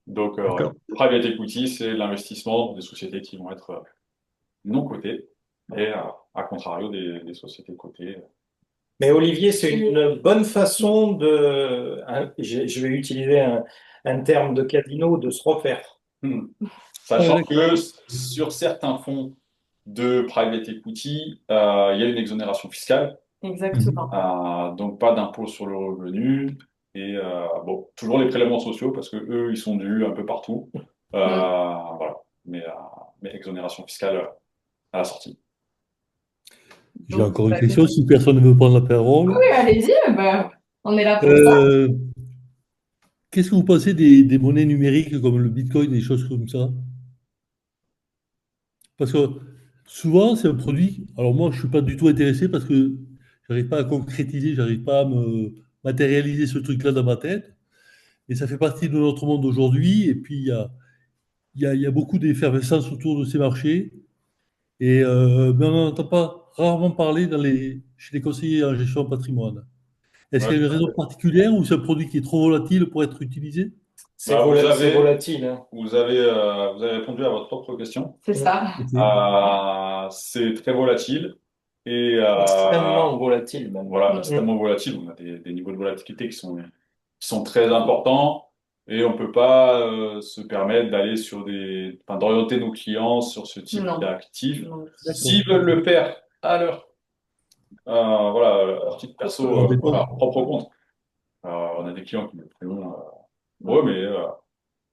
Speaker 3: Donc, private equity, c'est l'investissement dans des sociétés qui vont être non cotées et à contrario des sociétés cotées.
Speaker 1: Mais Olivier, c'est une bonne façon je vais utiliser un terme de casino, de se refaire.
Speaker 3: Sachant que sur certains fonds de private equity, il y a une exonération fiscale.
Speaker 2: Exactement.
Speaker 3: Donc pas d'impôt sur le revenu. Et bon, toujours les prélèvements sociaux parce que eux, ils sont dus un peu partout. Voilà. Mais exonération fiscale à la sortie.
Speaker 4: J'ai encore une question, si personne ne veut prendre la parole.
Speaker 2: Oui, allez-y, on est là pour ça.
Speaker 4: Qu'est-ce que vous pensez des monnaies numériques comme le Bitcoin, des choses comme ça? Parce que souvent, c'est un produit. Alors moi, je suis pas du tout intéressé parce que j'arrive pas à concrétiser, j'arrive pas à me matérialiser ce truc-là dans ma tête. Et ça fait partie de notre monde aujourd'hui. Et puis, il y a beaucoup d'effervescence autour de ces marchés. Et mais on n'en entend pas rarement parler chez les conseillers en gestion de patrimoine. Est-ce
Speaker 3: Ouais,
Speaker 4: qu'il y a une
Speaker 3: tout à
Speaker 4: raison
Speaker 3: fait.
Speaker 4: particulière ou c'est un produit qui est trop volatile pour être utilisé?
Speaker 1: C'est
Speaker 3: Bah,
Speaker 1: c'est volatile, hein.
Speaker 3: vous avez répondu à votre propre question.
Speaker 2: C'est ça.
Speaker 4: Ok,
Speaker 3: C'est très volatile et
Speaker 1: Extrêmement volatile même.
Speaker 3: voilà,
Speaker 2: Mm.
Speaker 3: extrêmement volatile. On a des niveaux de volatilité qui sont très importants et on peut pas se permettre d'aller enfin, d'orienter nos clients sur ce type
Speaker 2: Non.
Speaker 3: d'actifs.
Speaker 2: Non.
Speaker 4: d'accord.
Speaker 3: S'ils veulent le faire à leur titre perso, voilà,
Speaker 4: Embêtant.
Speaker 3: propre compte. On a des clients qui le font pour eux, mais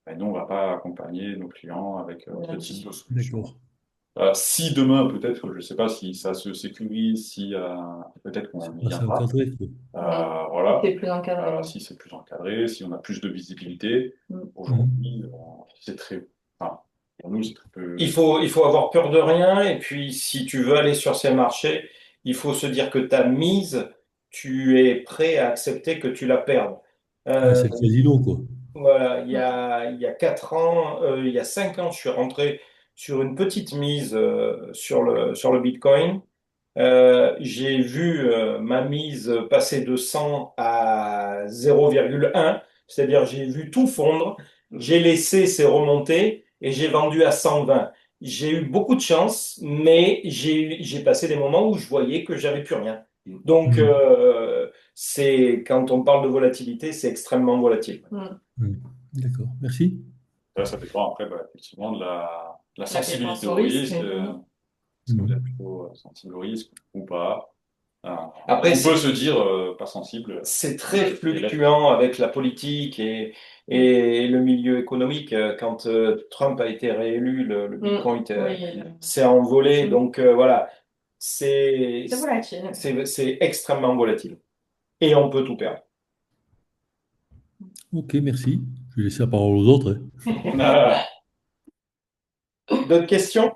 Speaker 3: ben, nous, on va pas accompagner nos clients avec ce type de solution.
Speaker 4: D'accord.
Speaker 3: Si demain, peut-être, je ne sais pas si ça se sécurise, si peut-être qu'on y
Speaker 4: Ah, c'est
Speaker 3: viendra.
Speaker 4: encadré, quoi.
Speaker 3: Voilà.
Speaker 2: C'est plus encadré.
Speaker 3: Si c'est plus encadré, si on a plus de visibilité.
Speaker 2: Mm.
Speaker 4: Mhm.
Speaker 3: Aujourd'hui, c'est très. Enfin, pour nous, c'est très peu.
Speaker 1: Il faut avoir peur de rien. Et puis, si tu veux aller sur ces marchés, il faut se dire que ta mise, tu es prêt à accepter que tu la perdes.
Speaker 4: Ah,
Speaker 1: Euh,
Speaker 4: c'est le casino, quoi.
Speaker 1: voilà,
Speaker 2: Mm.
Speaker 1: il y a 4 ans, il y a 5 ans, je suis rentré sur une petite mise sur le Bitcoin. J'ai vu ma mise passer de 100 à 0,1, c'est-à-dire j'ai vu tout fondre, j'ai laissé ces remontées et j'ai vendu à 120. J'ai eu beaucoup de chance, mais j'ai passé des moments où je voyais que j'avais plus rien. Donc,
Speaker 4: Mhm.
Speaker 1: quand on parle de volatilité, c'est extrêmement volatile.
Speaker 2: Mm.
Speaker 4: Mhm. D'accord. Merci.
Speaker 3: Ça dépend après, bah, effectivement, de la sensibilité
Speaker 2: L'appétence au
Speaker 3: au
Speaker 2: risque.
Speaker 3: risque.
Speaker 2: Mm.
Speaker 3: Est-ce que vous êtes
Speaker 4: Mhm.
Speaker 3: plutôt sensible au risque ou pas? Euh,
Speaker 1: Après,
Speaker 3: on peut se dire pas sensible.
Speaker 1: c'est très
Speaker 3: Et l'être.
Speaker 1: fluctuant avec la politique et le milieu économique. Quand Trump a été réélu, le
Speaker 2: Mm.
Speaker 1: Bitcoin
Speaker 2: Oui.
Speaker 1: s'est envolé.
Speaker 2: Mm.
Speaker 1: Donc voilà, c'est
Speaker 2: C'est volatile.
Speaker 1: c'est extrêmement volatile. Et on peut tout perdre.
Speaker 4: Ok, merci. Je vais laisser la parole aux autres, hein.
Speaker 1: D'autres questions?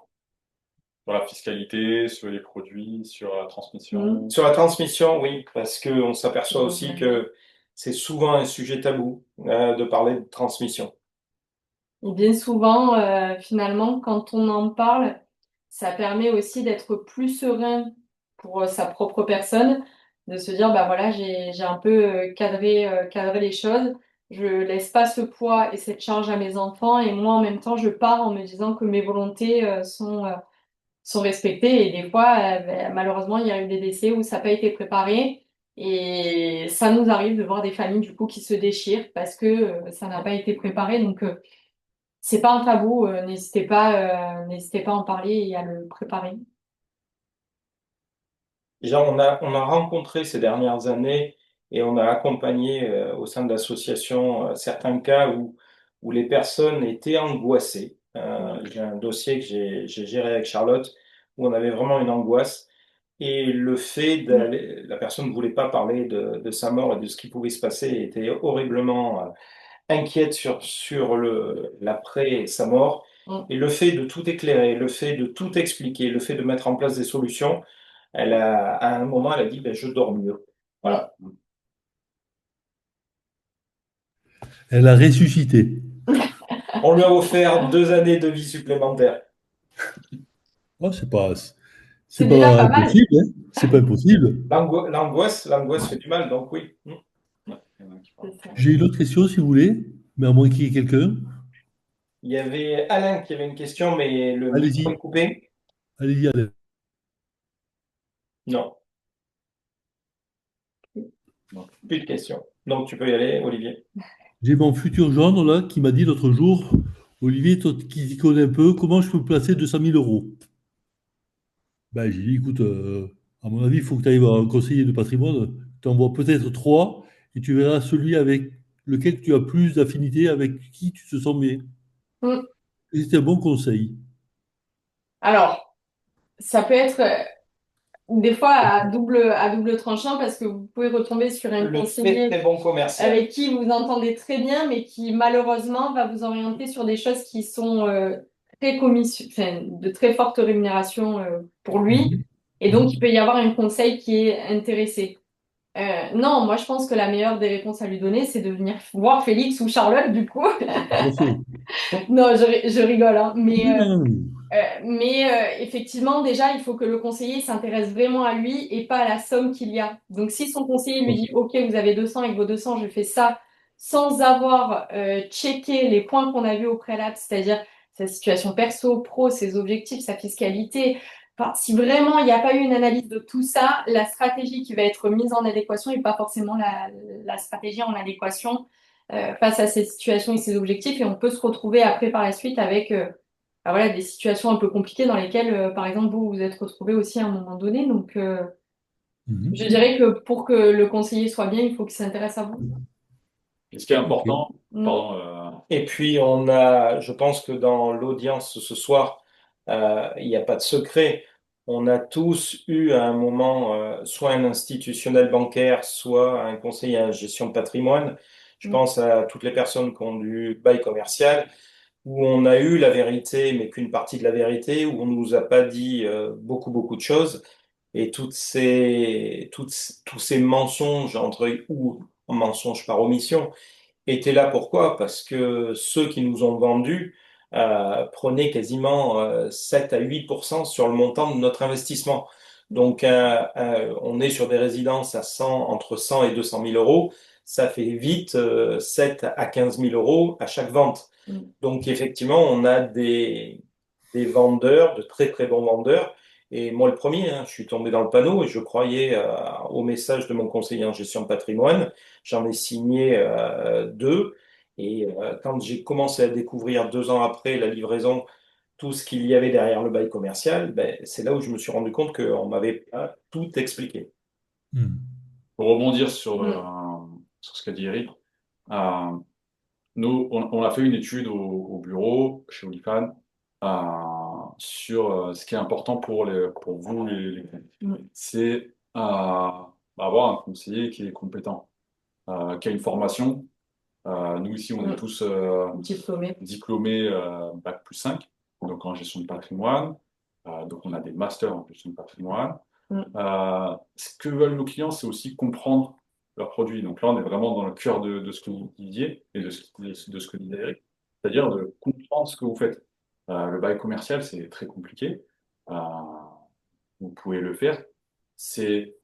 Speaker 3: Sur la fiscalité, sur les produits, sur la transmission.
Speaker 1: Sur la transmission, oui, parce qu'on s'aperçoit aussi
Speaker 2: Mm.
Speaker 1: que c'est souvent un sujet tabou de parler de transmission.
Speaker 2: Et bien souvent, finalement, quand on en parle, ça permet aussi d'être plus serein pour sa propre personne, de se dire, bah voilà, j'ai un peu cadré les choses, je laisse pas ce poids et cette charge à mes enfants, et moi en même temps, je pars en me disant que mes volontés sont respectées, et des fois, ben, malheureusement, il y a eu des décès où ça n'a pas été préparé. Et ça nous arrive de voir des familles du coup qui se déchirent parce que ça n'a pas été préparé. Donc c'est pas un tabou, n'hésitez pas à en parler et à le préparer.
Speaker 1: Déjà, on a rencontré ces dernières années et on a accompagné au sein de l'association certains cas où les personnes étaient angoissées. J'ai un dossier que j'ai géré avec Charlotte où on avait vraiment une angoisse. Et le fait d'aller, la personne ne voulait pas parler de sa mort et de ce qui pouvait se passer, et était horriblement inquiète sur l'après et sa mort.
Speaker 2: Mm.
Speaker 1: Et le fait de tout éclairer, le fait de tout expliquer, le fait de mettre en place des solutions, à un moment, elle a dit, ben, je dors mieux.
Speaker 2: Mm.
Speaker 1: Voilà.
Speaker 4: Elle a ressuscité.
Speaker 1: On lui a offert 2 années de vie supplémentaire.
Speaker 4: Oh,
Speaker 2: C'est
Speaker 4: c'est
Speaker 2: déjà
Speaker 4: pas
Speaker 2: pas mal.
Speaker 4: impossible, hein. C'est pas impossible.
Speaker 1: L'angoisse fait du mal, donc oui.
Speaker 3: Ouais, il y en a qui parlent.
Speaker 2: C'est ça.
Speaker 4: J'ai une autre question, si vous voulez, mais à moins qu'il y ait quelqu'un.
Speaker 1: Il y avait Alain qui avait une question, mais le micro est
Speaker 4: Allez-y,
Speaker 1: coupé.
Speaker 4: allez-y, allez.
Speaker 1: Non, plus de questions. Donc tu peux y aller, Olivier.
Speaker 4: J'ai mon futur gendre là qui m'a dit l'autre jour, Olivier, toi qui t'y connais un peu, comment je peux placer 200 000 euros? Ben, j'ai dit, écoute, à mon avis, il faut que tu ailles voir un conseiller de patrimoine. Tu en vois peut-être trois et tu verras celui avec lequel tu as plus d'affinité, avec qui tu te sens mieux.
Speaker 2: Mm.
Speaker 4: Et c'est un bon conseil.
Speaker 2: Alors, ça peut être des fois à double tranchant parce que vous pouvez retomber sur un
Speaker 1: Le très
Speaker 2: conseiller
Speaker 1: très bon commercial.
Speaker 2: avec qui vous entendez très bien, mais qui malheureusement va vous orienter sur des choses qui sont de très forte rémunération pour lui,
Speaker 4: Mhm.
Speaker 2: et donc il
Speaker 4: Mhm.
Speaker 2: peut y avoir un conseil qui est intéressé. Non, moi je pense que la meilleure des réponses à lui donner, c'est de venir voir Félix ou Charlotte, du coup.
Speaker 4: Tout à fait.
Speaker 2: Non, je rigole, hein.
Speaker 4: Oui, non, non.
Speaker 2: Effectivement, déjà, il faut que le conseiller s'intéresse vraiment à lui et pas à la somme qu'il y a. Donc, si son conseiller lui dit, OK, vous avez 200, avec vos 200, je fais ça, sans avoir checké les points qu'on a vus au préalable, c'est-à-dire sa situation perso, pro, ses objectifs, sa fiscalité. Enfin, si vraiment il n'y a pas eu une analyse de tout ça, la stratégie qui va être mise en adéquation n'est pas forcément la stratégie en adéquation face à ces situations et ces objectifs. Et on peut se retrouver après par la suite avec voilà, des situations un peu compliquées dans lesquelles, par exemple, vous vous êtes retrouvé aussi à un moment donné. Donc, je
Speaker 4: Mhm.
Speaker 2: dirais que pour que le conseiller soit bien, il faut qu'il s'intéresse à vous.
Speaker 3: Et ce qui est
Speaker 4: Ok.
Speaker 3: important,
Speaker 2: Mm.
Speaker 3: pardon,
Speaker 1: Et puis, je pense que dans l'audience ce soir, il n'y a pas de secret. On a tous eu à un moment soit un institutionnel bancaire, soit un conseiller en gestion de patrimoine. Je
Speaker 2: Mm.
Speaker 1: pense à toutes les personnes qui ont du bail commercial, où on a eu la vérité, mais qu'une partie de la vérité, où on nous a pas dit beaucoup de choses. Et tous ces mensonges, ou mensonges par omission, était là pourquoi? Parce que ceux qui nous ont vendus prenaient quasiment 7 à 8% sur le montant de notre investissement. Donc, on est sur des résidences à 100, entre 100 et 200 000 euros. Ça fait vite 7 à 15 000 euros à chaque vente.
Speaker 2: Mm.
Speaker 1: Donc, effectivement, on a des vendeurs, de très bons vendeurs. Et moi, le premier, hein, je suis tombé dans le panneau et je croyais au message de mon conseiller en gestion de patrimoine. J'en ai signé deux. Et quand j'ai commencé à découvrir 2 ans après la livraison, tout ce qu'il y avait derrière le bail commercial, ben, c'est là où je me suis rendu compte qu'on m'avait pas tout expliqué.
Speaker 4: Mhm.
Speaker 3: pour rebondir
Speaker 2: Mm.
Speaker 3: sur ce qu'a dit Eric, euh, nous, on a fait une étude au bureau, chez Olifan, sur ce qui est important pour vous,
Speaker 2: Mm.
Speaker 3: c'est avoir un conseiller qui est compétent, qui a une formation. Nous, ici, on est
Speaker 2: Mm.
Speaker 3: tous
Speaker 2: Diplômé.
Speaker 3: diplômés Bac+5, donc en gestion de patrimoine. Donc, on a des masters en gestion de patrimoine.
Speaker 2: Mm.
Speaker 3: Ce que veulent nos clients, c'est aussi comprendre leurs produits. Donc là, on est vraiment dans le cœur de ce que vous disiez et de ce que disait Eric, c'est-à-dire de comprendre ce que vous faites. Le bail commercial, c'est très compliqué. Euh, vous pouvez le faire. C'est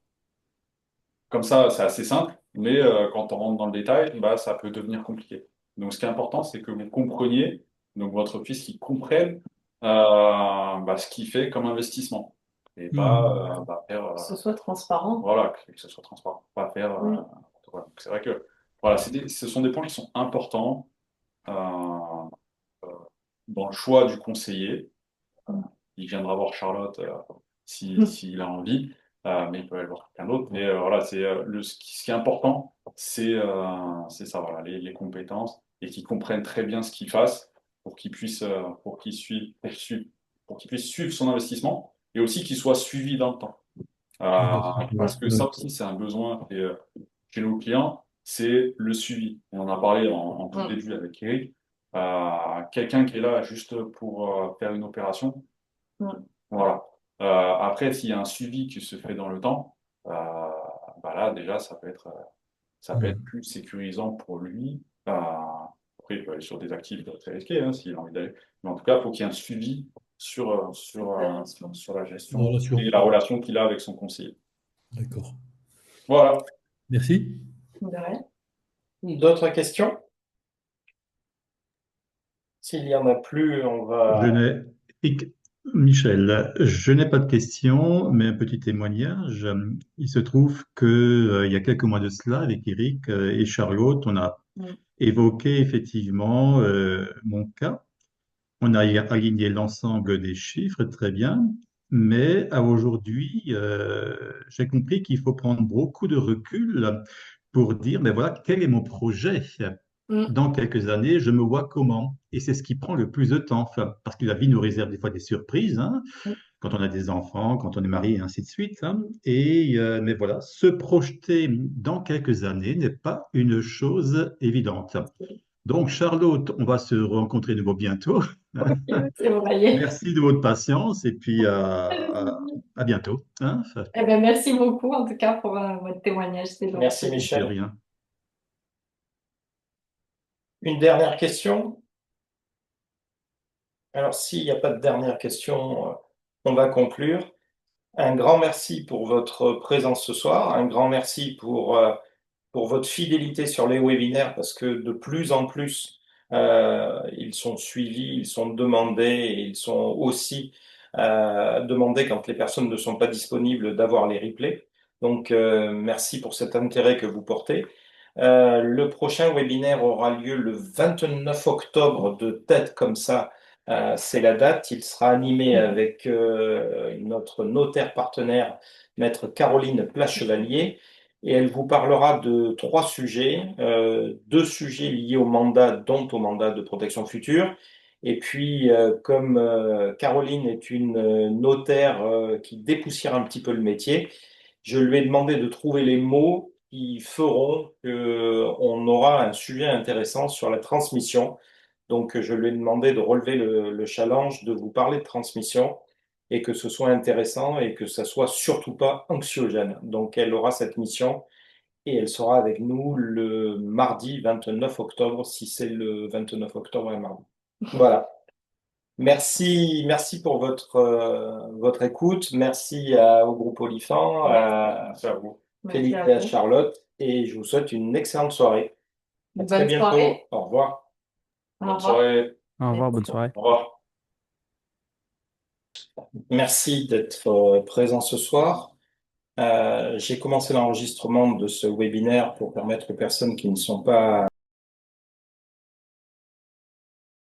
Speaker 3: comme ça, c'est assez simple, mais quand on rentre dans le détail, bah, ça peut devenir compliqué. Donc, ce qui est important, c'est que vous compreniez, donc votre fils qui comprenne bah, ce qu'il fait comme investissement et
Speaker 4: Mhm.
Speaker 3: pas bah, faire
Speaker 2: Que ce soit transparent.
Speaker 3: voilà, que ce soit transparent, pas faire.
Speaker 2: Mm.
Speaker 3: Voilà. Donc, c'est vrai que voilà, ce sont des points qui sont importants euh, euh, dans le choix du conseiller. Il viendra voir Charlotte
Speaker 2: Mm.
Speaker 3: s'il a envie, mais il peut aller voir quelqu'un d'autre. Mais voilà, ce qui est important, c'est ça, voilà, les compétences et qu'ils comprennent très bien ce qu'ils fassent pour qu'ils puissent, pour qu'ils puissent suivre son investissement et aussi qu'il soit suivi dans le temps.
Speaker 4: Tout à fait.
Speaker 3: Parce
Speaker 4: Ouais,
Speaker 3: que
Speaker 4: ouais.
Speaker 3: ça aussi, c'est un besoin chez nos clients, c'est le suivi. On en a parlé en tout
Speaker 2: Mm.
Speaker 3: début avec Eric. Quelqu'un qui est là juste pour faire une opération,
Speaker 2: Mm.
Speaker 3: voilà. Après, s'il y a un suivi qui se fait dans le temps, bah là, déjà, ça peut être
Speaker 4: Mhm.
Speaker 3: plus sécurisant pour lui. Après, il peut aller sur des actifs très risqués, hein, s'il a envie d'aller. Mais en tout cas, il faut qu'il y ait un suivi
Speaker 2: La gestion.
Speaker 3: sur la
Speaker 4: En
Speaker 3: gestion et
Speaker 4: relation.
Speaker 3: la relation qu'il a avec son conseiller.
Speaker 4: D'accord.
Speaker 3: Voilà.
Speaker 4: Merci.
Speaker 2: De rien.
Speaker 1: D'autres questions? S'il y en a plus, on
Speaker 6: Je
Speaker 1: va...
Speaker 6: n'ai, Michel, je n'ai pas de questions, mais un petit témoignage. Il se trouve que, il y a quelques mois de cela, avec Eric et Charlotte, on a
Speaker 2: Mm.
Speaker 6: évoqué effectivement mon cas. On a aligné l'ensemble des chiffres, très bien, mais à aujourd'hui, j'ai compris qu'il faut prendre beaucoup de recul pour dire, mais voilà, quel est mon projet?
Speaker 2: Mm.
Speaker 6: Dans quelques années, je me vois comment? Et c'est ce qui prend le plus de temps, enfin, parce que la vie nous réserve des fois des surprises, hein,
Speaker 2: Mm.
Speaker 6: quand on a des enfants, quand on est marié, et ainsi de suite, hein. Mais voilà, se projeter dans quelques années n'est pas une chose évidente. Donc, Charlotte, on va se rencontrer de nouveau bientôt.
Speaker 2: C'est vrai.
Speaker 6: Merci de votre patience et puis à bientôt, hein.
Speaker 2: Eh ben, merci beaucoup en tout cas pour votre témoignage. C'est
Speaker 1: Merci,
Speaker 2: gentil.
Speaker 6: De
Speaker 1: Michel.
Speaker 6: rien.
Speaker 1: Une dernière question? Alors, s'il n'y a pas de dernière question, on va conclure. Un grand merci pour votre présence ce soir. Un grand merci pour votre fidélité sur les webinaires parce que de plus en plus, ils sont suivis, ils sont demandés et ils sont aussi demandés quand les personnes ne sont pas disponibles d'avoir les replays. Donc, merci pour cet intérêt que vous portez. Le prochain webinaire aura lieu le 29 octobre de tête comme ça. C'est la date. Il sera animé avec notre notaire partenaire, Maître Caroline Plachevalier, et elle vous parlera de 3 sujets. 2 sujets liés au mandat, dont au mandat de protection future. Et puis, comme Caroline est une notaire qui dépoussière un petit peu le métier, je lui ai demandé de trouver les mots qui feront qu'on aura un sujet intéressant sur la transmission. Donc, je lui ai demandé de relever le challenge, de vous parler de transmission et que ce soit intéressant et que ça soit surtout pas anxiogène. Donc, elle aura cette mission et elle sera avec nous le mardi 29 octobre, si c'est le 29 octobre un mardi. Voilà. Merci pour votre écoute. Merci au groupe Olifant, à
Speaker 3: Merci à vous.
Speaker 2: Merci
Speaker 1: Félix
Speaker 2: à
Speaker 1: et à
Speaker 2: vous.
Speaker 1: Charlotte, et je vous souhaite une excellente soirée. À très
Speaker 2: Bonne
Speaker 1: bientôt.
Speaker 2: soirée.
Speaker 1: Au revoir.
Speaker 2: Au
Speaker 3: Bonne
Speaker 2: revoir.
Speaker 3: soirée.
Speaker 7: Au revoir, bonne soirée.
Speaker 3: Au revoir.
Speaker 1: Merci d'être présent ce soir. J'ai commencé l'enregistrement de ce webinaire pour permettre aux personnes qui ne sont pas